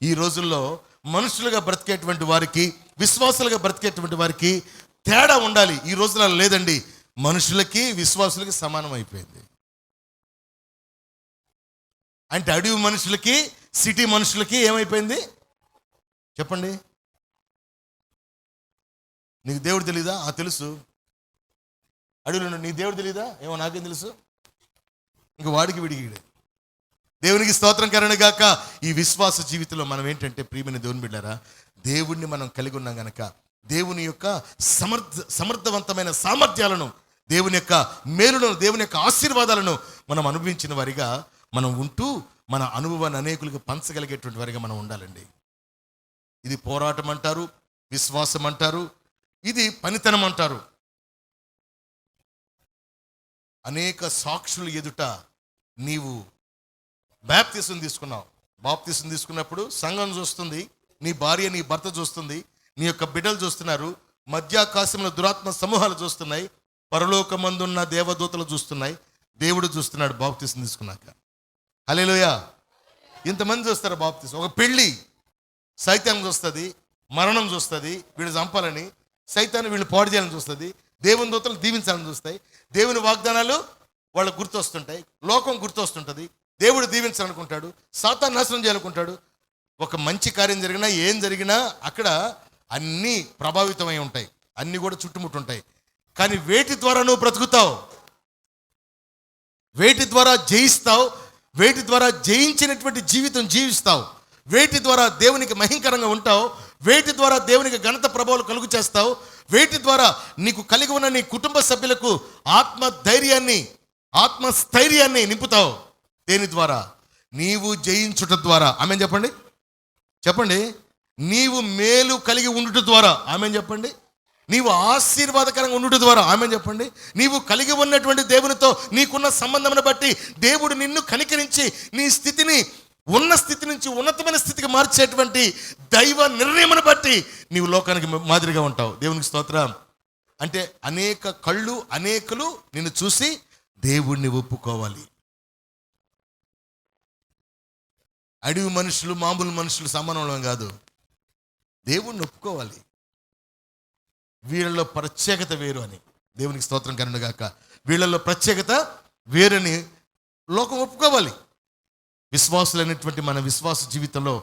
ఈ రోజుల్లో మనుషులుగా బ్రతికేటువంటి వారికి, విశ్వాసులుగా బ్రతికేటువంటి వారికి తేడా ఉండాలి. ఈ రోజుల్లో లేదండి. మనుషులకి విశ్వాసులకి సమానం అయిపోయింది. అంటే అడవి మనుషులకి సిటీ మనుషులకి ఏమైపోయింది చెప్పండి? నీకు దేవుడు తెలీదా? తెలుసు. అడవిలో నీ దేవుడు తెలీదా? ఏమో నాకేం తెలుసు. ఇంక వాడికి వీడికి దేవునికి స్తోత్రం కరుణ గాక. ఈ విశ్వాస జీవితంలో మనం ఏంటంటే ప్రియమైన దేవుని బిడ్డారా, దేవుణ్ణి మనం కలిగి ఉన్నాం గనక దేవుని యొక్క సమర్థవంతమైన సామర్థ్యాలను, దేవుని యొక్క మేలులను, దేవుని యొక్క ఆశీర్వాదాలను మనం అనుభవించిన వారిగా మనం ఉంటూ మన అనుభవాన్ని అనేకులకు పంచగలిగేటువంటి వారిగా మనం ఉండాలండి. ఇది పోరాటం అంటారు, విశ్వాసం అంటారు, ఇది పనితనం అంటారు. అనేక సాక్షులు ఎదుట నీవు బాప్తిసం తీసుకున్నావు. బాప్తిసం తీసుకున్నప్పుడు సంఘం చూస్తుంది, నీ భార్య నీ భర్త చూస్తుంది, నీ యొక్క బిడ్డలు చూస్తున్నారు, మధ్యాకాశంలో దురాత్మ సమూహాలు చూస్తున్నాయి, పరలోకమందున్న దేవదూతలు చూస్తున్నాయి, దేవుడు చూస్తున్నాడు బాప్తిసం తీసుకున్నాక. హల్లెలూయా. ఇంతమంది చూస్తారు బాప్తిసం. ఒక పెళ్ళి సైతాన్ని చూస్తుంది, మరణం చూస్తుంది, వీళ్ళు చంపాలని, సైతాన్ని వీళ్ళు పాడు చేయాలని చూస్తుంది, దేవుని దూతలు దీవించాలని చూస్తాయి, దేవుని వాగ్దానాలు వాళ్ళకు గుర్తొస్తుంటాయి, లోకం గుర్తొస్తుంటుంది, దేవుడు దీవించాలనుకుంటాడు, సాతాను నాశనం చేయాలనుకుంటాడు. ఒక మంచి కార్యం జరిగినా ఏం జరిగినా అక్కడ అన్నీ ప్రభావితమై ఉంటాయి, అన్నీ కూడా చుట్టుముట్టుంటాయి. కానీ వేటి ద్వారా నువ్వు బ్రతుకుతావు, వేటి ద్వారా జయిస్తావు, వేటి ద్వారా జయించినటువంటి జీవితం జీవిస్తావు, వేటి ద్వారా దేవునికి మహింకరంగా ఉంటావు, వేటి ద్వారా దేవునికి ఘనత ప్రభావాలు కలుగు చేస్తావు, వేటి ద్వారా నీకు కలిగి ఉన్న నీ కుటుంబ సభ్యులకు ఆత్మధైర్యాన్ని, ఆత్మస్థైర్యాన్ని నింపుతావు. దేని ద్వారా? నీవు జయించుట ద్వారా. ఆమేన్ చెప్పండి. చెప్పండి. నీవు మేలు కలిగి ఉండుట ద్వారా. ఆమేన్ చెప్పండి. నీవు ఆశీర్వాదకరంగా ఉండుట ద్వారా. ఆమేన్ చెప్పండి. నీవు కలిగి ఉన్నటువంటి దేవునితో నీకున్న సంబంధమును బట్టి దేవుడు నిన్ను కనికరించి నీ స్థితిని ఉన్న స్థితి నుంచి ఉన్నతమైన స్థితికి మార్చేటువంటి దైవ నిర్ణయమును బట్టి నీవు లోకానికి మాదిరిగా ఉంటావు. దేవునికి స్తోత్రం. అంటే అనేక కళ్ళు, అనేకులు నిన్ను చూసి దేవుణ్ణి ఒప్పుకోవాలి. అడవి మనుషులు, మామూలు మనుషులు సమానంలో కాదు, దేవుణ్ణి ఒప్పుకోవాలి. వీళ్ళలో ప్రత్యేకత వేరు అని. దేవునికి స్తోత్రం కలుగును గాక. వీళ్ళలో ప్రత్యేకత వేరని లోకం ఒప్పుకోవాలి. విశ్వాసులైనటువంటి మన విశ్వాస జీవితంలో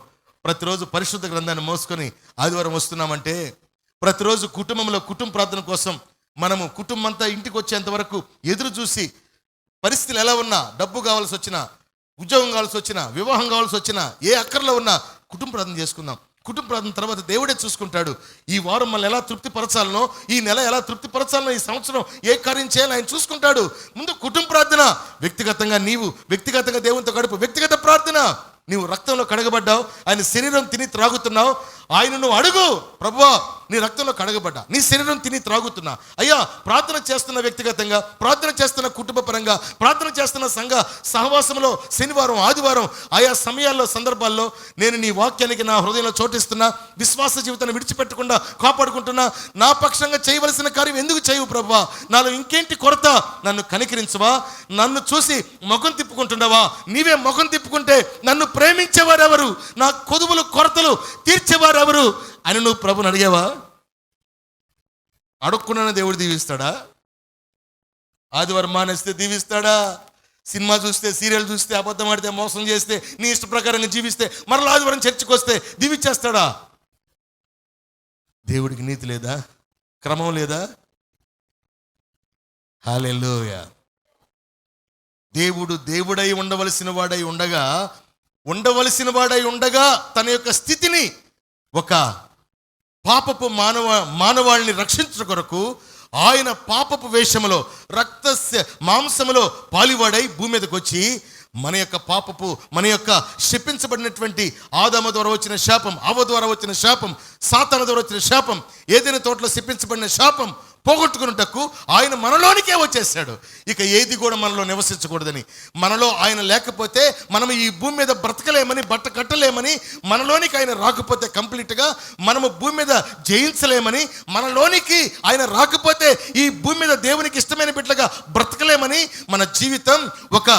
ప్రతిరోజు పరిశుద్ధ గ్రంథాన్ని మోసుకొని ఆదివారం వస్తున్నామంటే, ప్రతిరోజు కుటుంబంలో కుటుంబ ప్రార్థన కోసం మనము కుటుంబం అంతా ఇంటికి వచ్చేంత వరకు ఎదురు చూసి, పరిస్థితులు ఎలా ఉన్నా, డబ్బు కావాల్సి వచ్చినా, ఉద్యోగం కావాల్సి వచ్చినా, వివాహం కావాల్సి వచ్చినా, ఏ అక్కర్లో ఉన్నా కుటుంబ ప్రార్థన చేసుకుందాం. కుటుంబ ప్రార్థన తర్వాత దేవుడే చూసుకుంటాడు. ఈ వారం మనల్ని ఎలా తృప్తిపరచాలనో, ఈ నెల ఎలా తృప్తిపరచాలనో, ఈ సంవత్సరం ఏ కార్యం చేయాలో ఆయన చూసుకుంటాడు. ముందు కుటుంబ ప్రార్థన. వ్యక్తిగతంగా నీవు వ్యక్తిగతంగా దేవునితో గడుపు. వ్యక్తిగత ప్రార్థన. నీవు రక్తంలో కడగబడ్డావు, ఆయన శరీరం తిని త్రాగుతున్నావు. ఆయన నువ్వు అడుగు, ప్రభువా నీ రక్తంలో కడగబడ్డా, నీ శరీరం తిని త్రాగుతున్నా, అయ్యా ప్రార్థన చేస్తున్న వ్యక్తిగతంగా, ప్రార్థన చేస్తున్న కుటుంబ పరంగా, ప్రార్థన చేస్తున్న సంఘ సహవాసంలో శనివారం, ఆదివారం, ఆయా సమయాల్లో, సందర్భాల్లో నేను నీ వాక్యానికి నా హృదయంలో చోటిస్తున్నా, విశ్వాస జీవితాన్ని విడిచిపెట్టకుండా కాపాడుకుంటున్నా. నా పక్షంగా చేయవలసిన కార్యం ఎందుకు చేయవు ప్రభువా? నాలో ఇంకేంటి కొరత? నన్ను కనికరించవా? నన్ను చూసి ముఖం తిప్పుకుంటున్నావా? నీవే ముఖం తిప్పుకుంటే నన్ను ప్రేమించేవారెవరు? నా కొదువులు కొరతలు తీర్చేవారెవరు అని నువ్వు ప్రభుని అడిగావా? అడుక్కున్న దేవుడు దీవిస్తాడా? ఆదివారం మానేస్తే దీవిస్తాడా? సినిమా చూస్తే, సీరియల్ చూస్తే, అబద్ధం ఆడితే, మోసం చేస్తే, నీ ఇష్ట ప్రకారంగా జీవిస్తే, మరలా ఆదివారం చర్చికి వస్తే దీవిచ్చేస్తాడా? దేవుడికి నీతి లేదా? క్రమం లేదా? హల్లెలూయా. దేవుడు దేవుడై ఉండవలసిన వాడై ఉండగా తన యొక్క స్థితిని ఒక పాపపు మానవాళిని రక్షించడం కొరకు ఆయన పాపపు వేషములో, మాంసములో పాలివాడై భూమి మీదకి వచ్చి మన యొక్క పాపపు, మన యొక్క శపించబడినటువంటి ఆదాము ద్వారా వచ్చిన శాపం, అవ్వ ద్వారా వచ్చిన శాపం, సాతాను ద్వారా వచ్చిన శాపం, ఏదైనా తోటలో శపించబడిన శాపం పోగొట్టుకున్నటకు ఆయన మనలోనికే వచ్చేసాడు. ఇక ఏది కూడా మనలో నివసించకూడదని, మనలో ఆయన లేకపోతే మనం ఈ భూమి మీద బ్రతకలేమని, బట్ట కట్టలేమని, మనలోనికి ఆయన రాకపోతే కంప్లీట్గా మనము భూమి మీద జయించలేమని, మనలోనికి ఆయన రాకపోతే ఈ భూమి మీద దేవునికి ఇష్టమైన బిడ్డలుగా బ్రతకలేమని, మన జీవితం ఒక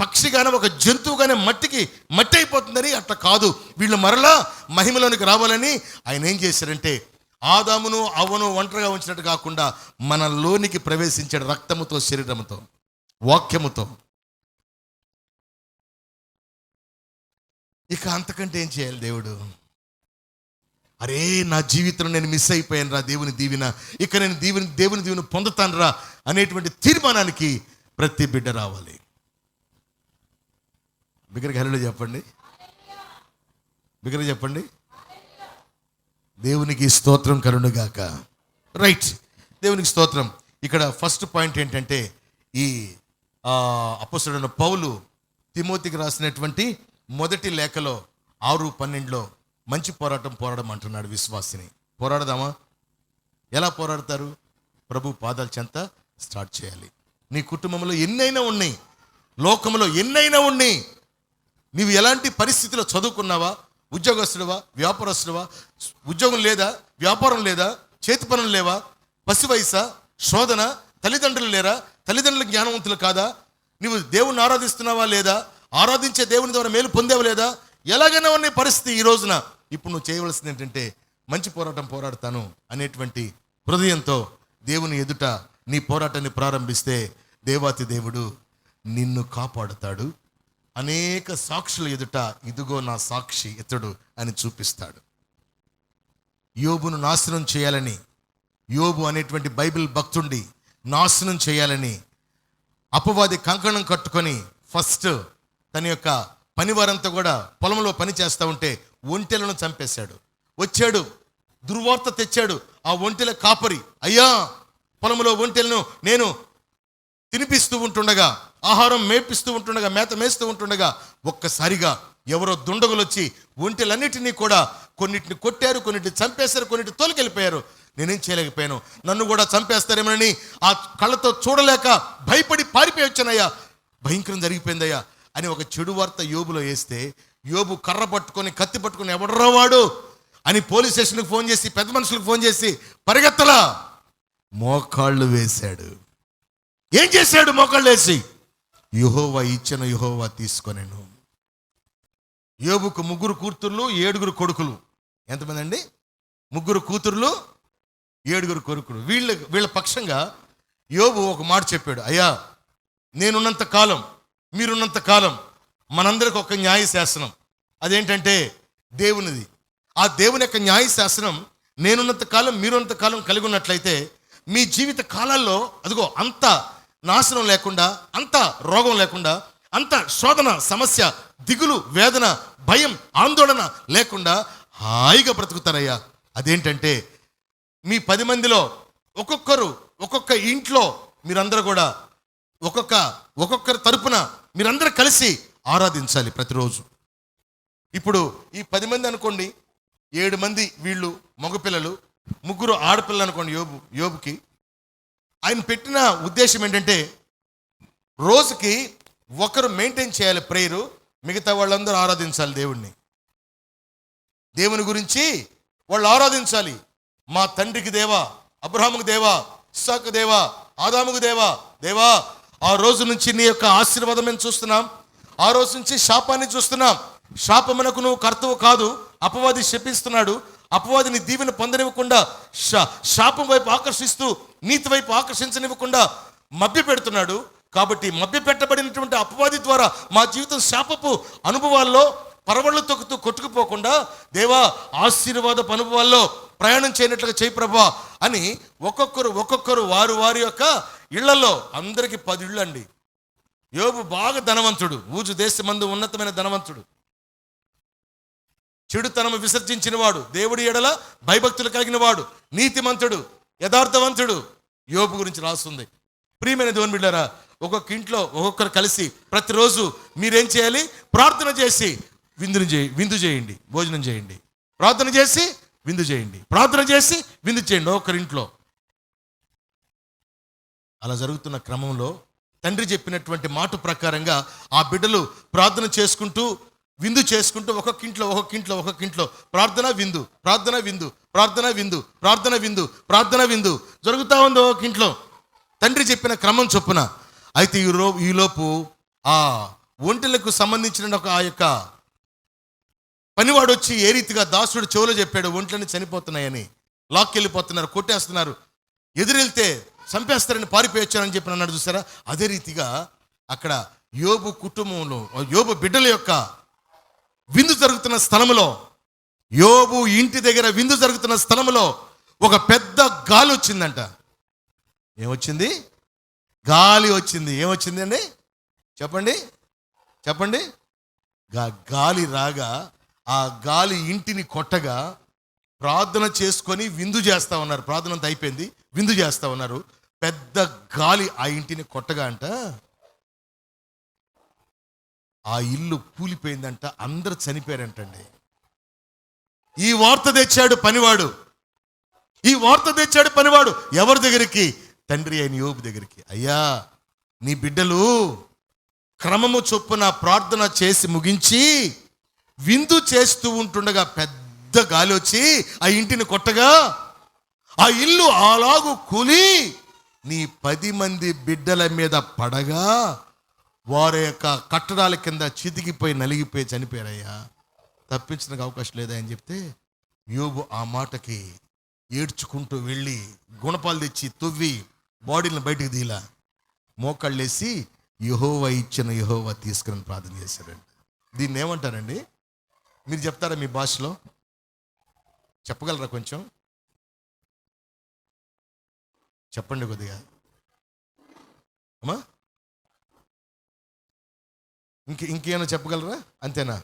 పక్షిగానే, ఒక జంతువుగానే మట్టి అయిపోతుందని. అట్లా కాదు, వీళ్ళు మరలా మహిమలోనికి రావాలని ఆయన ఏం చేశారంటే ఆదామును అవ్వను ఒంటరిగా ఉంచినట్టు కాకుండా మనలోనికి ప్రవేశించాడు రక్తముతో, శరీరముతో, వాక్యముతో. ఇక అంతకంటే ఏం చేయాలి దేవుడు? అరే నా జీవితంలో నేను మిస్ అయిపోయాను రా దేవుని దీవెన, ఇక నేను దేవుని దీవెన పొందుతాను రా అనేటువంటి తీర్మానానికి ప్రతి బిడ్డ రావాలి. బిగ్గరగా హల్లెలూయా చెప్పండి, బిగ్గరగా చెప్పండి. దేవునికి స్తోత్రం కలుగునుగాక. రైట్, దేవునికి స్తోత్రం. ఇక్కడ ఫస్ట్ పాయింట్ ఏంటంటే ఈ అపోస్తలుడైన పౌలు తిమోతికి రాసినటువంటి మొదటి లేఖలో 6:12 మంచి పోరాటం అంటున్నాడు విశ్వాసిని. పోరాడదామా? ఎలా పోరాడతారు? ప్రభు పాదాల చెంత స్టార్ట్ చేయాలి. నీ కుటుంబంలో ఎన్నైనా ఉన్నాయి, లోకంలో ఎన్నైనా ఉన్నాయి, నీవు ఎలాంటి పరిస్థితిలో చదువుకున్నావా, ఉద్యోగస్తుడువా, వ్యాపారస్తుడువా, ఉద్యోగం లేదా, వ్యాపారం లేదా, చేతి పనులు లేవా, పసి వయసా, శోధన, తల్లిదండ్రులు లేరా, తల్లిదండ్రుల జ్ఞానవంతులు కాదా, నీవు దేవుణ్ణి ఆరాధిస్తున్నావా లేదా, ఆరాధించే దేవుని ద్వారా మేలు పొందేవా లేదా, ఎలాగైనా ఉన్న పరిస్థితి ఈ రోజున. ఇప్పుడు నువ్వు చేయవలసింది ఏంటంటే మంచి పోరాటం పోరాడతాను అనేటువంటి హృదయంతో దేవుని ఎదుట నీ పోరాటాన్ని ప్రారంభిస్తే దేవాతి దేవుడు నిన్ను కాపాడుతాడు. అనేక సాక్షుల ఎదుట ఇదిగో నా సాక్షి ఇతడు అని చూపిస్తాడు. యోబును నాశనం చేయాలని, యోబు అనేటువంటి బైబిల్ భక్తుడిని నాశనం చేయాలని అపవాది కంకణం కట్టుకొని ఫస్ట్ తన యొక్క పనివారంతా కూడా పొలంలో పని చేస్తూ ఉంటే ఒంటెలను చంపేశాడు. వచ్చాడు, దుర్వార్త తెచ్చాడు. ఆ ఒంటెల కాపరి, అయ్యా పొలంలో ఒంటెలను నేను తినిపిస్తూ ఉంటుండగా, ఆహారం మేపిస్తూ ఉంటుండగా, మేత మేస్తూ ఉంటుండగా ఒక్కసారిగా ఎవరో దుండగులు వచ్చి ఒంటెలన్నిటినీ కూడా కొన్నిటిని కొట్టారు, కొన్నిటిని చంపేశారు, కొన్నిటిని తోలుకెళ్ళిపోయారు. నేనేం చేయలేకపోయాను, నన్ను కూడా చంపేస్తారేమోనని ఆ కళ్ళతో చూడలేక భయపడి పారిపోయి వచ్చానయ్యా, భయంకరం జరిగిపోయిందయ్యా అని ఒక చెడు వార్త యోబులో వేస్తే, యోబు కర్ర పట్టుకొని కత్తి పట్టుకొని ఎవడరా వాడు అని పోలీస్ స్టేషన్కి ఫోన్ చేసి, పెద్ద మనుషులకు ఫోన్ చేసి పరిగెత్తలా మోకాళ్ళు వేశాడు. ఏం చేశాడు? మోకాళ్ళు వేసి యెహోవా ఇచ్చిన యెహోవా తీసుకొనెను. యోబుకు 3 కూతుర్లు 7 కొడుకులు. ఎంతమంది అండి? 3 కూతుర్లు 7 కొడుకులు. వీళ్ళ పక్షంగా యోబు ఒక మాట చెప్పాడు, అయ్యా నేనున్నంత కాలం, మీరున్నంత కాలం మనందరికి ఒక న్యాయశాసనం, అదేంటంటే దేవునిది. ఆ దేవుని యొక్క న్యాయశాసనం నేనున్నంత కాలం, మీరున్నంత కాలం కలిగి ఉన్నట్లయితే మీ జీవిత కాలాల్లో అదిగో అంత నాశనం లేకుండా, అంత రోగం లేకుండా, అంత శోధన, సమస్య, దిగులు, వేదన, భయం, ఆందోళన లేకుండా హాయిగా బ్రతుకుతారయ్యా. అదేంటంటే మీ 10 మందిలో ఒక్కొక్క ఇంట్లో మీరందరూ కూడా ఒక్కొక్కరి తరపున మీరందరూ కలిసి ఆరాధించాలి ప్రతిరోజు. ఇప్పుడు ఈ 10 మంది అనుకోండి, 7 మంది వీళ్ళు మగపిల్లలు, 3 ఆడపిల్లలు అనుకోండి. యోబుకి ఆయన పెట్టిన ఉద్దేశం ఏంటంటే రోజుకి ఒకరు మెయింటైన్ చేయాలి ప్రేయరు, మిగతా వాళ్ళందరూ ఆరాధించాలి దేవుణ్ణి. దేవుని గురించి వాళ్ళు ఆరాధించాలి. మా తండ్రికి దేవా, అబ్రహాముకు దేవా, ఇస్సాకు దేవా, ఆదాముకు దేవా, దేవా ఆ రోజు నుంచి నీ యొక్క ఆశీర్వాదం మేము చూస్తున్నాం, ఆ రోజు నుంచి శాపాన్ని చూస్తున్నాం. శాపమునకు నువ్వు కర్తవు కాదు, అపవాది శపిస్తున్నాడు. అపవాదిని దీవెన పొందనివ్వకుండా శాపం వైపు ఆకర్షిస్తూ నీతి వైపు ఆకర్షించనివ్వకుండా మభ్య పెడుతున్నాడు. కాబట్టి మభ్య పెట్టబడినటువంటి అపవాది ద్వారా మా జీవితం శాపపు అనుభవాల్లో పరవళ్ళు తొక్కుతూ కొట్టుకుపోకుండా దేవా ఆశీర్వాదపు అనుభవాల్లో ప్రయాణం చేయనట్లుగా చేయి ప్రభా అని ఒక్కొక్కరు వారి యొక్క ఇళ్లలో, అందరికీ 10 ఇళ్ళు అండి. యోబు బాగా ధనవంతుడు, ఊజు దేశమందు ఉన్నతమైన ధనవంతుడు, చెడుతనము విసర్జించిన వాడు, దేవుడి ఎడల భయభక్తులు కలిగిన వాడు, నీతిమంతుడు, యథార్థవంతుడు. యోబు గురించి రాస్తుంది. ప్రియమైన దేవుని బిడ్డలారా, ఒక్కొక్క ఇంట్లో ఒక్కొక్కరు కలిసి ప్రతిరోజు మీరేం చేయాలి? ప్రార్థన చేసి విందు చేయండి, భోజనం చేయండి. ప్రార్థన చేసి విందు చేయండి, ప్రార్థన చేసి విందు చేయండి ఒక్కొక్కరింట్లో. అలా జరుగుతున్న క్రమంలో తండ్రి చెప్పినటువంటి మాట ప్రకారంగా ఆ బిడ్డలు ప్రార్థన చేసుకుంటూ విందు చేసుకుంటూ ఒక్కొక్కింట్లో ప్రార్థన విందు, ప్రార్థన విందు, ప్రార్థన విందు, ప్రార్థన విందు, ప్రార్థన విందు జరుగుతూ ఉంది ఒక్కొక్కింట్లో తండ్రి చెప్పిన క్రమం చొప్పున. అయితే ఈలోపు ఆ ఒంటెలకు సంబంధించిన ఆ యొక్క పనివాడు వచ్చి ఏ రీతిగా దాసుడు చెవులో చెప్పాడు, ఒంట్లని చనిపోతున్నాయని, లాక్కెళ్ళిపోతున్నారు, కొట్టేస్తున్నారు, ఎదురెళ్తే చంపేస్తారని పారిపోయొచ్చారని చెప్పి అన్నాడు చూసారా. అదే రీతిగా అక్కడ యోబు కుటుంబంలో యోబు బిడ్డల యొక్క విందు జరుగుతున్న స్థలంలో, యోబు ఇంటి దగ్గర విందు జరుగుతున్న స్థలంలో ఒక పెద్ద గాలి వచ్చిందంట. ఏమొచ్చింది? గాలి వచ్చింది. ఏమొచ్చింది అండి? చెప్పండి. గాలి రాగా ఆ గాలి ఇంటిని కొట్టగా ప్రార్థన చేసుకొని విందు చేస్తా ఉన్నారు. ప్రార్థన అంతా అయిపోయింది, విందు చేస్తా ఉన్నారు. పెద్ద గాలి ఆ ఇంటిని కొట్టగా అంట ఆ ఇల్లు కూలిపోయిందంట, అందరూ చనిపోయారంటండి. ఈ వార్త తెచ్చాడు పనివాడు. ఎవరి దగ్గరికి? తండ్రి అయిన యోబు దగ్గరికి. అయ్యా, నీ బిడ్డలు క్రమము చొప్పున ప్రార్థన చేసి ముగించి విందు చేస్తూ ఉంటుండగా పెద్ద గాలి వచ్చి ఆ ఇంటిని కొట్టగా ఆ ఇల్లు అలాగు కూలి నీ 10 మంది బిడ్డల మీద పడగా వారి యొక్క కట్టడాల కింద చితికిపోయి నలిగిపోయి చనిపోయారయ్యా, తప్పించడానికి అవకాశం లేదా అని చెప్తే యోబు ఆ మాటకి ఏడ్చుకుంటూ వెళ్ళి గుణపాలు తెచ్చి తొవ్వి బాడీని బయటకు తీలా మోకాళ్ళేసి యెహోవా ఇచ్చిన యెహోవా తీసుకుని ప్రార్థన చేశారండి. దీన్ని ఏమంటారండి? మీరు చెప్తారా? మీ భాషలో చెప్పగలరా? కొంచెం చెప్పండి కొద్దిగా అమ్మా. ఇంకేమైనా చెప్పగలరా? అంతేనా?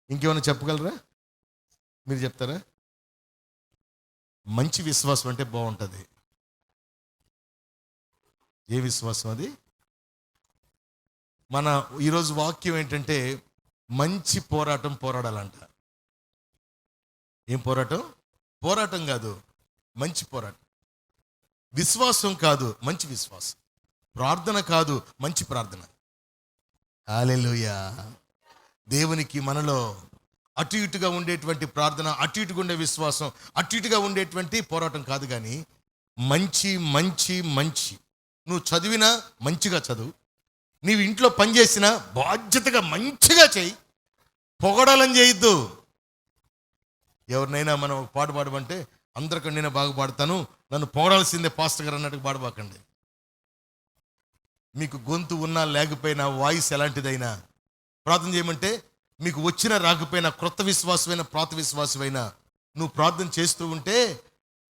ఇంకేమైనా చెప్పగలరా? మీరు చెప్తారా? మంచి విశ్వాసం అంటే బాగుంటుంది. ఏ విశ్వాసం అది? మన ఈరోజు వాక్యం ఏంటంటే మంచి పోరాడాలంట. ఏం పోరాటం? పోరాటం కాదు, మంచి పోరాటం. విశ్వాసం కాదు, మంచి విశ్వాసం. ప్రార్థన కాదు, మంచి ప్రార్థన. హల్లెలూయా. దేవునికి మనలో అటు ఇటుగా ఉండేటువంటి ప్రార్థన, అటు ఇటుగా ఉండే విశ్వాసం, అటు ఇటుగా ఉండేటువంటి పోరాటం కాదు. కానీ మంచి మంచి మంచి. నువ్వు చదివినా మంచిగా చదువు, నీవు ఇంట్లో పనిచేసినా బాధ్యతగా మంచిగా చేయి, పొగడాలని చేయొద్దు. ఎవరినైనా మనం పాట పాడమంటే అందరికంటే నేను బాగా పాడతాను, నన్ను పొగడాల్సిందే పాస్టర్ గారు అన్నట్టుగా పాడబాకండి. మీకు గొంతు ఉన్నా లేకపోయినా, వాయిస్ ఎలాంటిదైనా ప్రార్థన చేయమంటే మీకు వచ్చినా రాకపోయినా, క్రొత్త విశ్వాసమైనా పాత విశ్వాసమైనా నువ్వు ప్రార్థన చేస్తూ ఉంటే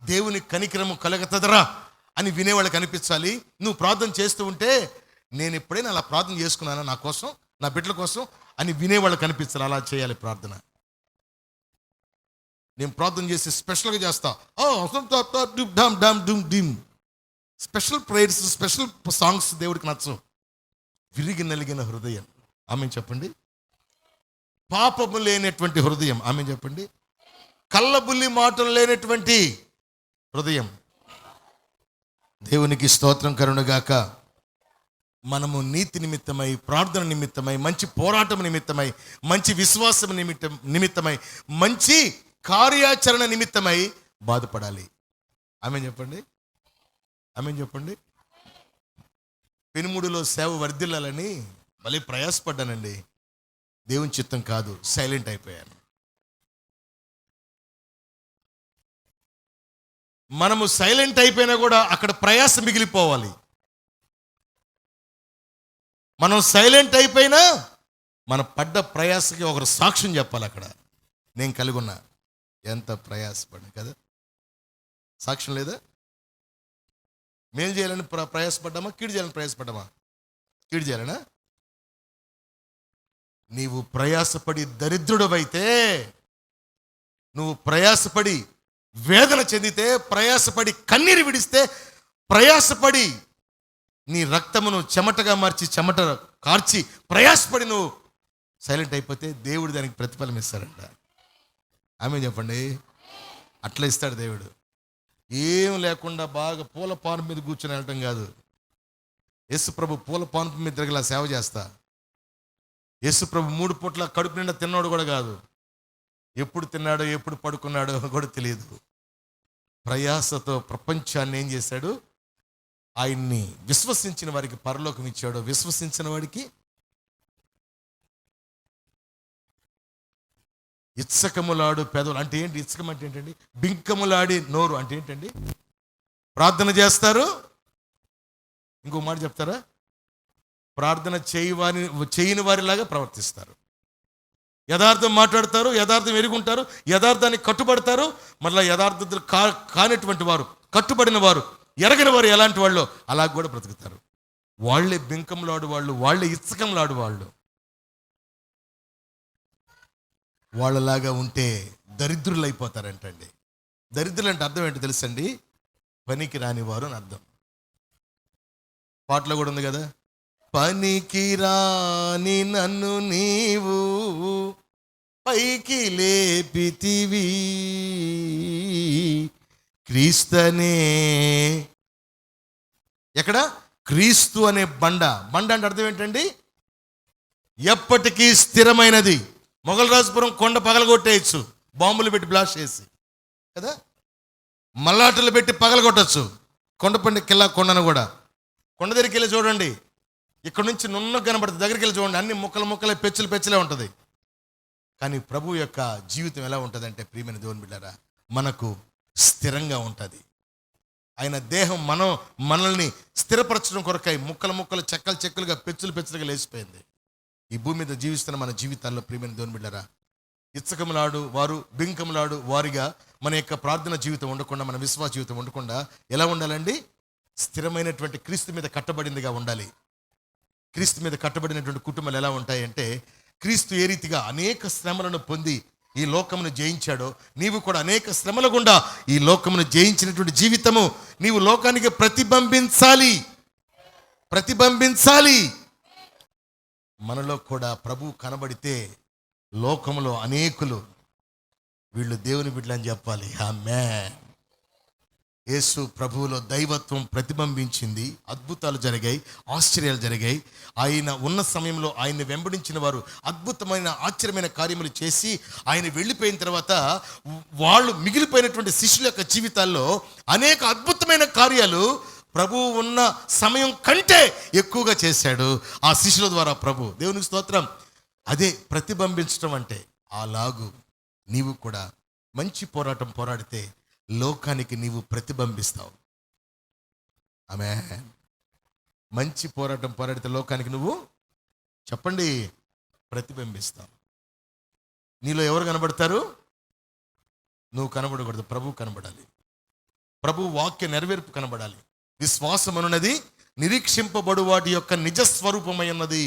దేవుని కనికరము కలగతదరా అని వినేవాళ్ళకి అనిపించాలి. నువ్వు ప్రార్థన చేస్తూ ఉంటే నేను ఎప్పుడైనా అలా ప్రార్థన చేసుకున్నానా నా కోసం, నా బిడ్డల కోసం అని వినేవాళ్ళకి అనిపించాలి. అలా చేయాలి ప్రార్థన. నేను ప్రార్థన చేసి స్పెషల్గా చేస్తా, స్పెషల్ ప్రేయర్స్, స్పెషల్ సాంగ్స్ దేవుడికి నచ్చవు. విరిగి నలిగిన హృదయం, ఆమె చెప్పండి. పాపము లేనటువంటి హృదయం, ఆమె చెప్పండి. కళ్ళబుల్లి మాటలు లేనటువంటి హృదయం. దేవునికి స్తోత్రం కరుణగాక. మనము నీతి నిమిత్తమై, ప్రార్థన నిమిత్తమై, మంచి పోరాటం నిమిత్తమై, మంచి విశ్వాసం నిమిత్తమై, మంచి కార్యాచరణ నిమిత్తమై బాధపడాలి. ఆమె చెప్పండి. పెనుముడిలో సేవ వర్ధిల్లాలని మళ్ళీ ప్రయాసపడ్డానండి. దేవుని చిత్తం కాదు, సైలెంట్ అయిపోయాను. మనము సైలెంట్ అయిపోయినా కూడా అక్కడ ప్రయాస మిగిలిపోవాలి. మనం సైలెంట్ అయిపోయినా మన పడ్డ ప్రయాసకి ఒకరు సాక్ష్యం చెప్పాలి. అక్కడ నేను కలిగి ఉన్నా, ఎంత ప్రయాసపడ్డా కదా. సాక్ష్యం లేదా? మేలు చేయాలని ప్రయాసపడ్డామా, కీడు చేయాలని ప్రయాసపడ్డామా? కీడు చేయాలనా? నీవు ప్రయాసపడి దరిద్రుడవైతే, నువ్వు ప్రయాసపడి వేదన చెందితే, ప్రయాసపడి కన్నీరు విడిస్తే, ప్రయాసపడి నీ రక్తమును చెమటగా మార్చి చెమట కార్చి ప్రయాసపడి నువ్వు సైలెంట్ అయిపోతే దేవుడు దానికి ప్రతిఫలం ఇస్తాడంట. ఆమె చెప్పండి. అట్లా ఇస్తాడు దేవుడు. ఏం లేకుండా బాగా పూల పానుపు మీద కూర్చొని వెళ్ళటం కాదు. యేసు ప్రభు పూల పానుపు మీద తిరగలా సేవ చేస్తా. యేసు ప్రభు 3 పూట్ల కడుపు నిండా తిన్నాడు కూడా కాదు. ఎప్పుడు తిన్నాడో ఎప్పుడు పడుకున్నాడో కూడా తెలియదు. ప్రయాసతో ప్రపంచాన్ని ఏం చేశాడు? ఆయన్ని విశ్వసించిన వారికి పరలోకం ఇచ్చాడు. విశ్వసించిన వాడికి ఇచ్చకములాడు పెదవులు అంటే ఏంటి? ఇచ్చకం అంటే ఏంటండి? బింకములాడి నోరు అంటే ఏంటండి? ప్రార్థన చేస్తారు. ఇంకో మాట చెప్తారా? ప్రార్థన చేయని వారిలాగా ప్రవర్తిస్తారు. యథార్థం మాట్లాడతారు, యథార్థం ఎరుగుంటారు, యథార్థానికి కట్టుబడతారు. మళ్ళీ యథార్థతలు కానటువంటి వారు, కట్టుబడిన వారు, ఎరగని వారు ఎలాంటి వాళ్ళు అలా కూడా బ్రతుకుతారు. వాళ్ళే బింకంలాడు వాళ్ళు, వాళ్ళే ఇచ్చకంలాడు వాళ్ళు. వాళ్ళలాగా ఉంటే దరిద్రులు అయిపోతారంటండి. దరిద్రులు అంటే అర్థం ఏంటో తెలుసండి? పనికి రాని వారు అని అర్థం. పాటలో కూడా ఉంది కదా, పనికి రాని నన్ను నీవు పైకి లేపితివి క్రీస్తనే. ఎక్కడ? క్రీస్తు అనే బండ. బండ అంటే అర్థం ఏంటండి? ఎప్పటికీ స్థిరమైనది. మొగలరాజపురం కొండ పగలగొట్టేయచ్చు, బాంబులు పెట్టి బ్లాస్ట్ చేసి కదా, మల్లాటలు పెట్టి పగలగొట్టచ్చు. కొండపండి కిల్లా కొండను కూడా. కొండ దగ్గరికి వెళ్ళి చూడండి, ఇక్కడ నుంచి నున్న కనబడుతుంది. దగ్గరికి వెళ్ళి చూడండి, అన్ని ముక్కలు పెచ్చులే ఉంటుంది. కానీ ప్రభు యొక్క జీవితం ఎలా ఉంటుంది అంటే, ప్రియమైన దేవుని బిడ్డలారా, మనకు స్థిరంగా ఉంటుంది. ఆయన దేహం మనల్ని స్థిరపరచడం కొరకై ముక్కలు చెక్కలుగా పెచ్చులుగా లేచిపోయింది. ఈ భూమి మీద జీవిస్తున్న మన జీవితాల్లో ప్రియమైన దేవుని బిడ్డలారా, ఇచ్చకములాడు వారు, బింకములాడు వారిగా మన యొక్క ప్రార్థన జీవితం ఉండకుండా, మన విశ్వాస జీవితం ఉండకుండా ఎలా ఉండాలండి? స్థిరమైనటువంటి క్రీస్తు మీద కట్టబడిందిగా ఉండాలి. క్రీస్తు మీద కట్టబడినటువంటి కుటుంబాలు ఎలా ఉంటాయంటే, క్రీస్తు ఏ రీతిగా అనేక శ్రమలను పొంది ఈ లోకమును జయించాడో, నీవు కూడా అనేక శ్రమల గుండా ఈ లోకమును జయించినటువంటి జీవితము నీవు లోకానికి ప్రతిబింబించాలి. మనలో కూడా ప్రభు కనబడితే లోకములో అనేకులు వీళ్ళు దేవుని బిడ్డలు అని చెప్పాలి. ఆమేన్. యేసు ప్రభువులో దైవత్వం ప్రతిబింబించింది. అద్భుతాలు జరిగాయి, ఆశ్చర్యాలు జరిగాయి. ఆయన ఉన్న సమయంలో ఆయన్ని వెంబడించిన వారు అద్భుతమైన ఆశ్చర్యమైన కార్యములు చేసి ఆయన వెళ్ళిపోయిన తర్వాత వాళ్ళు మిగిలిపోయినటువంటి శిష్యుల యొక్క జీవితాల్లో అనేక అద్భుతమైన కార్యాలు ప్రభువు ఉన్న సమయం కంటే ఎక్కువగా చేశాడు ఆ శిష్యుల ద్వారా ప్రభు. దేవునికి స్తోత్రం. అదే ప్రతిబింబించడం అంటే. అలాగూ నీవు కూడా మంచి పోరాటం పోరాడితే లోకానికి నీవు ప్రతిబింబిస్తావు. ఆమేన్. మంచి పోరాటం పోరాడితే లోకానికి నువ్వు చెప్పండి ప్రతిబింబిస్తావు. నీలో ఎవరు కనబడతారు? నువ్వు కనబడకూడదు, ప్రభు కనబడాలి. ప్రభు వాక్య నెరవేర్పు కనబడాలి. విశ్వాసం అనున్నది నిరీక్షింపబడు వాటి యొక్క నిజస్వరూపమై ఉన్నది.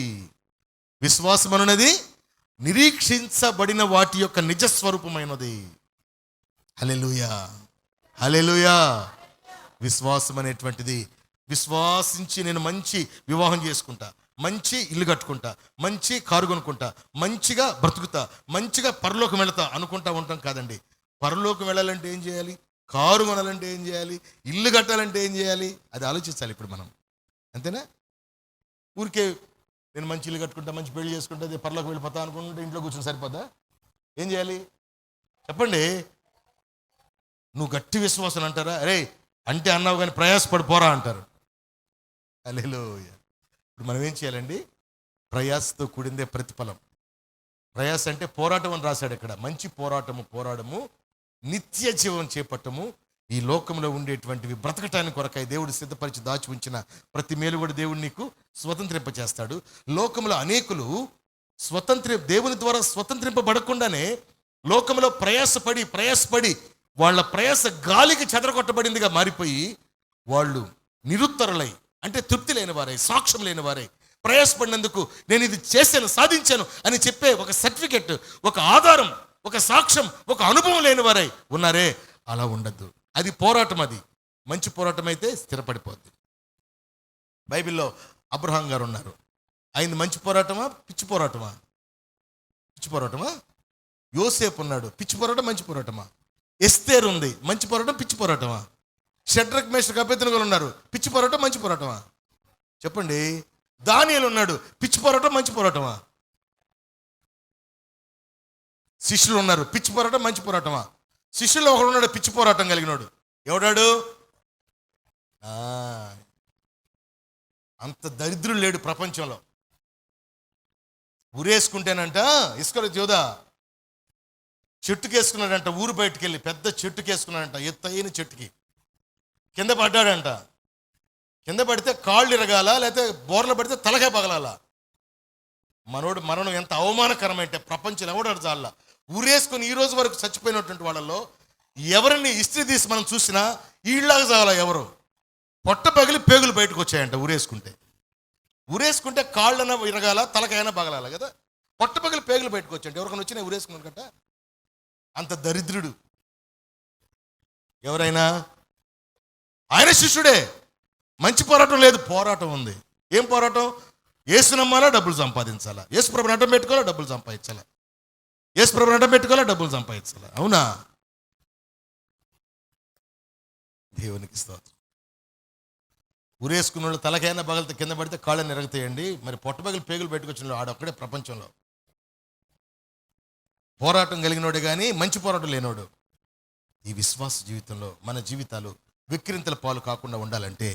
విశ్వాసం అనున్నది నిరీక్షించబడిన వాటి యొక్క నిజస్వరూపమైనది. హల్లెలూయా, హల్లెలూయా. విశ్వాసం అనేటువంటిది, విశ్వాసించి నేను మంచి వివాహం చేసుకుంటా, మంచి ఇల్లు కట్టుకుంటా, మంచి కారు కొనుక్కుంటా, మంచిగా బ్రతుకుతా, మంచిగా పరలోకం వెళతా అనుకుంటా ఉంటాం కాదండి. పరలోకం వెళ్ళాలంటే ఏం చేయాలి? కారు కొనాలంటే ఏం చేయాలి? ఇల్లు కట్టాలంటే ఏం చేయాలి? అది ఆలోచించాలి ఇప్పుడు మనం. అంతేనా? ఊరికే నేను మంచి ఇల్లు కట్టుకుంటా, మంచి పెళ్లి చేసుకుంటా, అది పరలోకి వెళ్ళిపోతా అనుకుంటే ఇంట్లో కూర్చొని సరిపోదా? ఏం చేయాలి చెప్పండి? నువ్వు గట్టి విశ్వాసం అంటారా? అరే అంటే అన్నావు కానీ ప్రయాసపడిపోరా అంటారు. హల్లెలూయా. ఇప్పుడు మనం ఏం చేయాలండి? ప్రయాసతో కూడిందే ప్రతిఫలం. ప్రయాస అంటే పోరాటం అని రాశాడు ఇక్కడ. మంచి పోరాడము నిత్య జీవం చేపట్టము. ఈ లోకంలో ఉండేటువంటివి బ్రతకటానికి కొరకై దేవుడు సిద్ధపరిచి దాచి ఉంచిన ప్రతి మేలు కూడా దేవుడు నీకు స్వతంత్రింపచేస్తాడు. లోకంలో అనేకులు దేవుని ద్వారా స్వతంత్రింపబడకుండానే లోకంలో ప్రయాసపడి వాళ్ళ ప్రయాస గాలికి చెదరగొట్టబడిందిగా మారిపోయి వాళ్ళు నిరుత్తరులై, అంటే తృప్తి లేని వారై, సాక్ష్యం లేని వారై, ప్రయాసపడినందుకు నేను ఇది చేశాను, సాధించాను అని చెప్పే ఒక సర్టిఫికెట్, ఒక ఆధారం, ఒక సాక్ష్యం, ఒక అనుభవం లేని వారై ఉన్నారే. అలా ఉండద్దు. అది పోరాటం. అది మంచి పోరాటం అయితే స్థిరపడిపోద్ది. బైబిల్లో అబ్రహాం గారు ఉన్నారు. ఆయన మంచి పోరాటమా పిచ్చి పోరాటమా? పిచ్చి పోరాటమా? యోసేపు ఉన్నాడు, పిచ్చి పోరాటం మంచి పోరాటమా? ఎస్తేరు ఉంది, మంచి పోరాటం పిచ్చి పోరాటమా? షడ్రక్ మేషక్ అబేద్నెగోలు ఉన్నారు, పిచ్చి పోరాటం మంచి పోరాటమా? చెప్పండి. దానియేలు ఉన్నాడు, పిచ్చి పోరాటం మంచి పోరాటమా? శిష్యులు ఉన్నారు, పిచ్చి పోరాటం మంచి పోరాటమా? శిష్యుల్లో ఒకడు ఉన్నాడు పిచ్చి పోరాటం కలిగినాడు. ఎవడాడు? అంత దరిద్రుడు లేడు ప్రపంచంలో. ఉరేసుకుంటేనంట ఇస్కరియోతు యోధా చెట్టుకేసుకున్నాడంట, ఊరు బయటికి వెళ్ళి పెద్ద చెట్టుకేసుకున్నాడంట, ఎత్తైన చెట్టుకి కింద పడ్డాడంట. కింద పడితే కాళ్ళు ఇరగాల, లేకపోతే బోర్లు పడితే తలకాయ పగలాల. మనోడు మరణం ఎంత అవమానకరమంటే ప్రపంచం ఎవడాడు చాలా. ఊరేసుకొని ఈ రోజు వరకు చచ్చిపోయినటువంటి వాళ్ళలో ఎవరిని ఇస్త్రీ తీసి మనం చూసినా ఈళ్ళలాగా చావాలా ఎవరు? పొట్ట పగిలి పేగులు బయటకు వచ్చాయంట ఊరేసుకుంటే. ఊరేసుకుంటే కాళ్ళన ఇరగాల, తలకాయన పగలాల కదా. పొట్ట పగిలి పేగులు బయటకు వచ్చాయంట. ఎవరికైనా వచ్చినా ఊరేసుకున్నాడు కట్ట. అంత దరిద్రుడు. ఎవరైనా ఆయన శిష్యుడే. మంచి పోరాటం లేదు, పోరాటం ఉంది. ఏం పోరాటం? యేసు నమ్మాలా, డబ్బులు సంపాదించాలా. యేసు ప్రభుని అడ్డం పెట్టుకోవాలా, డబ్బులు సంపాదించాలా. యేసు ప్రభుని అడ్డం పెట్టుకోవాలా, డబ్బులు సంపాదించాలా. అవునా? దేవునికి స్తోత్రం. ఉరేసుకున్న వాళ్ళు తలకైనా పగలితే కింద పడితే కాళ్ళని ఎరగతాయండి. మరి పొట్ట పగిలి పేగులు పెట్టుకొచ్చిన ఆడొక్కడే ప్రపంచంలో పోరాటం కలిగినోడే కానీ మంచి పోరాటం లేనోడు. ఈ విశ్వాస జీవితంలో మన జీవితాలు విక్రింతల పాలు కాకుండా ఉండాలంటే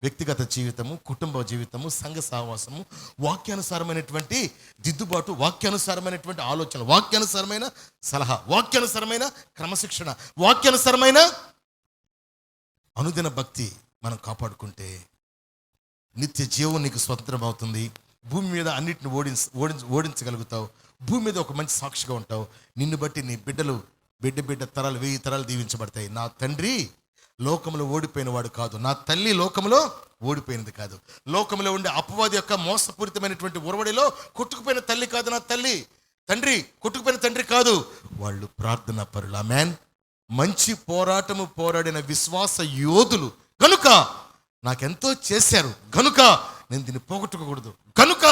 వ్యక్తిగత జీవితము, కుటుంబ జీవితము, సంఘ సహవాసము, వాక్యానుసారమైనటువంటి దిద్దుబాటు, వాక్యానుసారమైనటువంటి ఆలోచన, వాక్యానుసారమైన సలహా, వాక్యానుసారమైన క్రమశిక్షణ, వాక్యానుసారమైన అనుదిన భక్తి మనం కాపాడుకుంటే నిత్య జీవం నీకు స్వతంత్రం అవుతుంది. భూమి మీద అన్నిటిని ఓడించగలుగుతావు. భూమి మీద ఒక మంచి సాక్షిగా ఉంటావు. నిన్ను బట్టి నీ బిడ్డ తరాలు 1000 తరాలు దీవించబడతాయి. నా తండ్రి లోకంలో ఓడిపోయిన వాడు కాదు, నా తల్లి లోకంలో ఓడిపోయినది కాదు. లోకంలో ఉండే అపవాది యొక్క మోసపూరితమైనటువంటి ఉరవడిలో కొట్టుకుపోయిన తల్లి కాదు నా తల్లి. తండ్రి కొట్టుకుపోయిన తండ్రి కాదు, వాళ్ళు ప్రార్థనా పరులు. ఆమేన్. మంచి పోరాటము పోరాడిన విశ్వాస యోధులు కనుక నాకెంతో చేశారు, గనుక నేను దీన్ని పోగొట్టుకోకూడదు, గనుక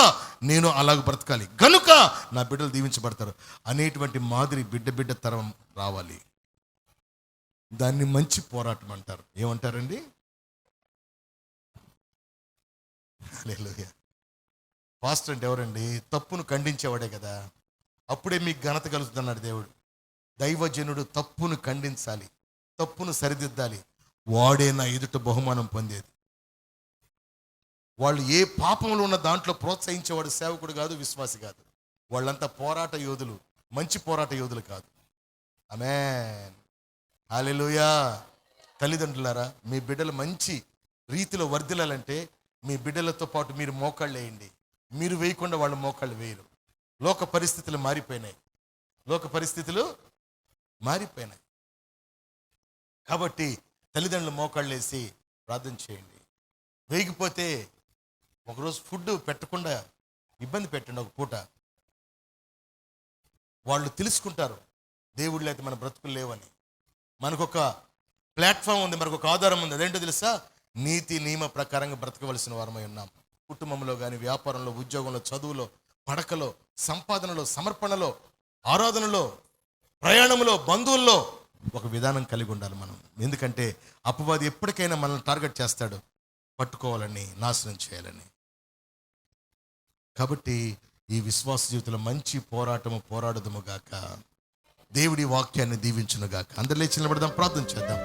నేను అలాగ బ్రతకాలి, గనుక నా బిడ్డలు దీవించబడతారు అనేటువంటి మాదిరి బిడ్డ తరం రావాలి. దాన్ని మంచి పోరాటం అంటారు. ఏమంటారండి? హల్లెలూయా. పాస్టర్ అంటే ఎవరండి? తప్పును ఖండించేవాడే కదా. అప్పుడే మీకు ఘనత కలుగుతుందన్నాడు దేవుడు. దైవజనుడు తప్పును ఖండించాలి, తప్పును సరిదిద్దాలి. వాడే నా ఎదుట బహుమానం పొందేది. వాళ్ళు ఏ పాపంలో ఉన్న దాంట్లో ప్రోత్సహించేవాడు సేవకుడు కాదు, విశ్వాసి కాదు. వాళ్ళంతా పోరాట యోధులు, మంచి పోరాట యోధులు కాదు. ఆమేన్. హల్లెలూయా. తల్లిదండ్రులారా, మీ బిడ్డలు మంచి రీతిలో వర్ధిల్లాలంటే మీ బిడ్డలతో పాటు మీరు మోకాళ్ళు వేయండి. మీరు వేయకుండా వాళ్ళు మోకాళ్ళు వేయరు. లోక పరిస్థితులు మారిపోయినాయి. కాబట్టి తల్లిదండ్రులు మోకాళ్ళు వేసి ప్రార్థన చేయండి. వేగిపోతే ఒకరోజు ఫుడ్ పెట్టకుండా ఇబ్బంది పెట్టండి ఒక పూట. వాళ్ళు తెలుసుకుంటారు దేవుళ్ళు అయితే మన బ్రతుకులు లేవని. మనకొక ప్లాట్ఫామ్ ఉంది, మనకు ఒక ఆధారం ఉంది. అదేంటో తెలుసా? నీతి నియమ ప్రకారంగా బ్రతకవలసిన వారమై ఉన్నాం. కుటుంబంలో కానీ, వ్యాపారంలో, ఉద్యోగంలో, చదువులో, పడకలో, సంపాదనలో, సమర్పణలో, ఆరాధనలో, ప్రయాణంలో, బంధువుల్లో ఒక విధానం కలిగి ఉండాలి మనం. ఎందుకంటే అపవాది ఎప్పటికైనా మనల్ని టార్గెట్ చేస్తాడు, పట్టుకోవాలని, నాశనం చేయాలని. కాబట్టి ఈ విశ్వాస జీవితంలో మంచి పోరాటము పోరాడదుము గాక. దేవుడి వాక్యాన్ని దీవించును గాక. అందరు లేచి నిలబడదాం, ప్రార్థన చేద్దాం.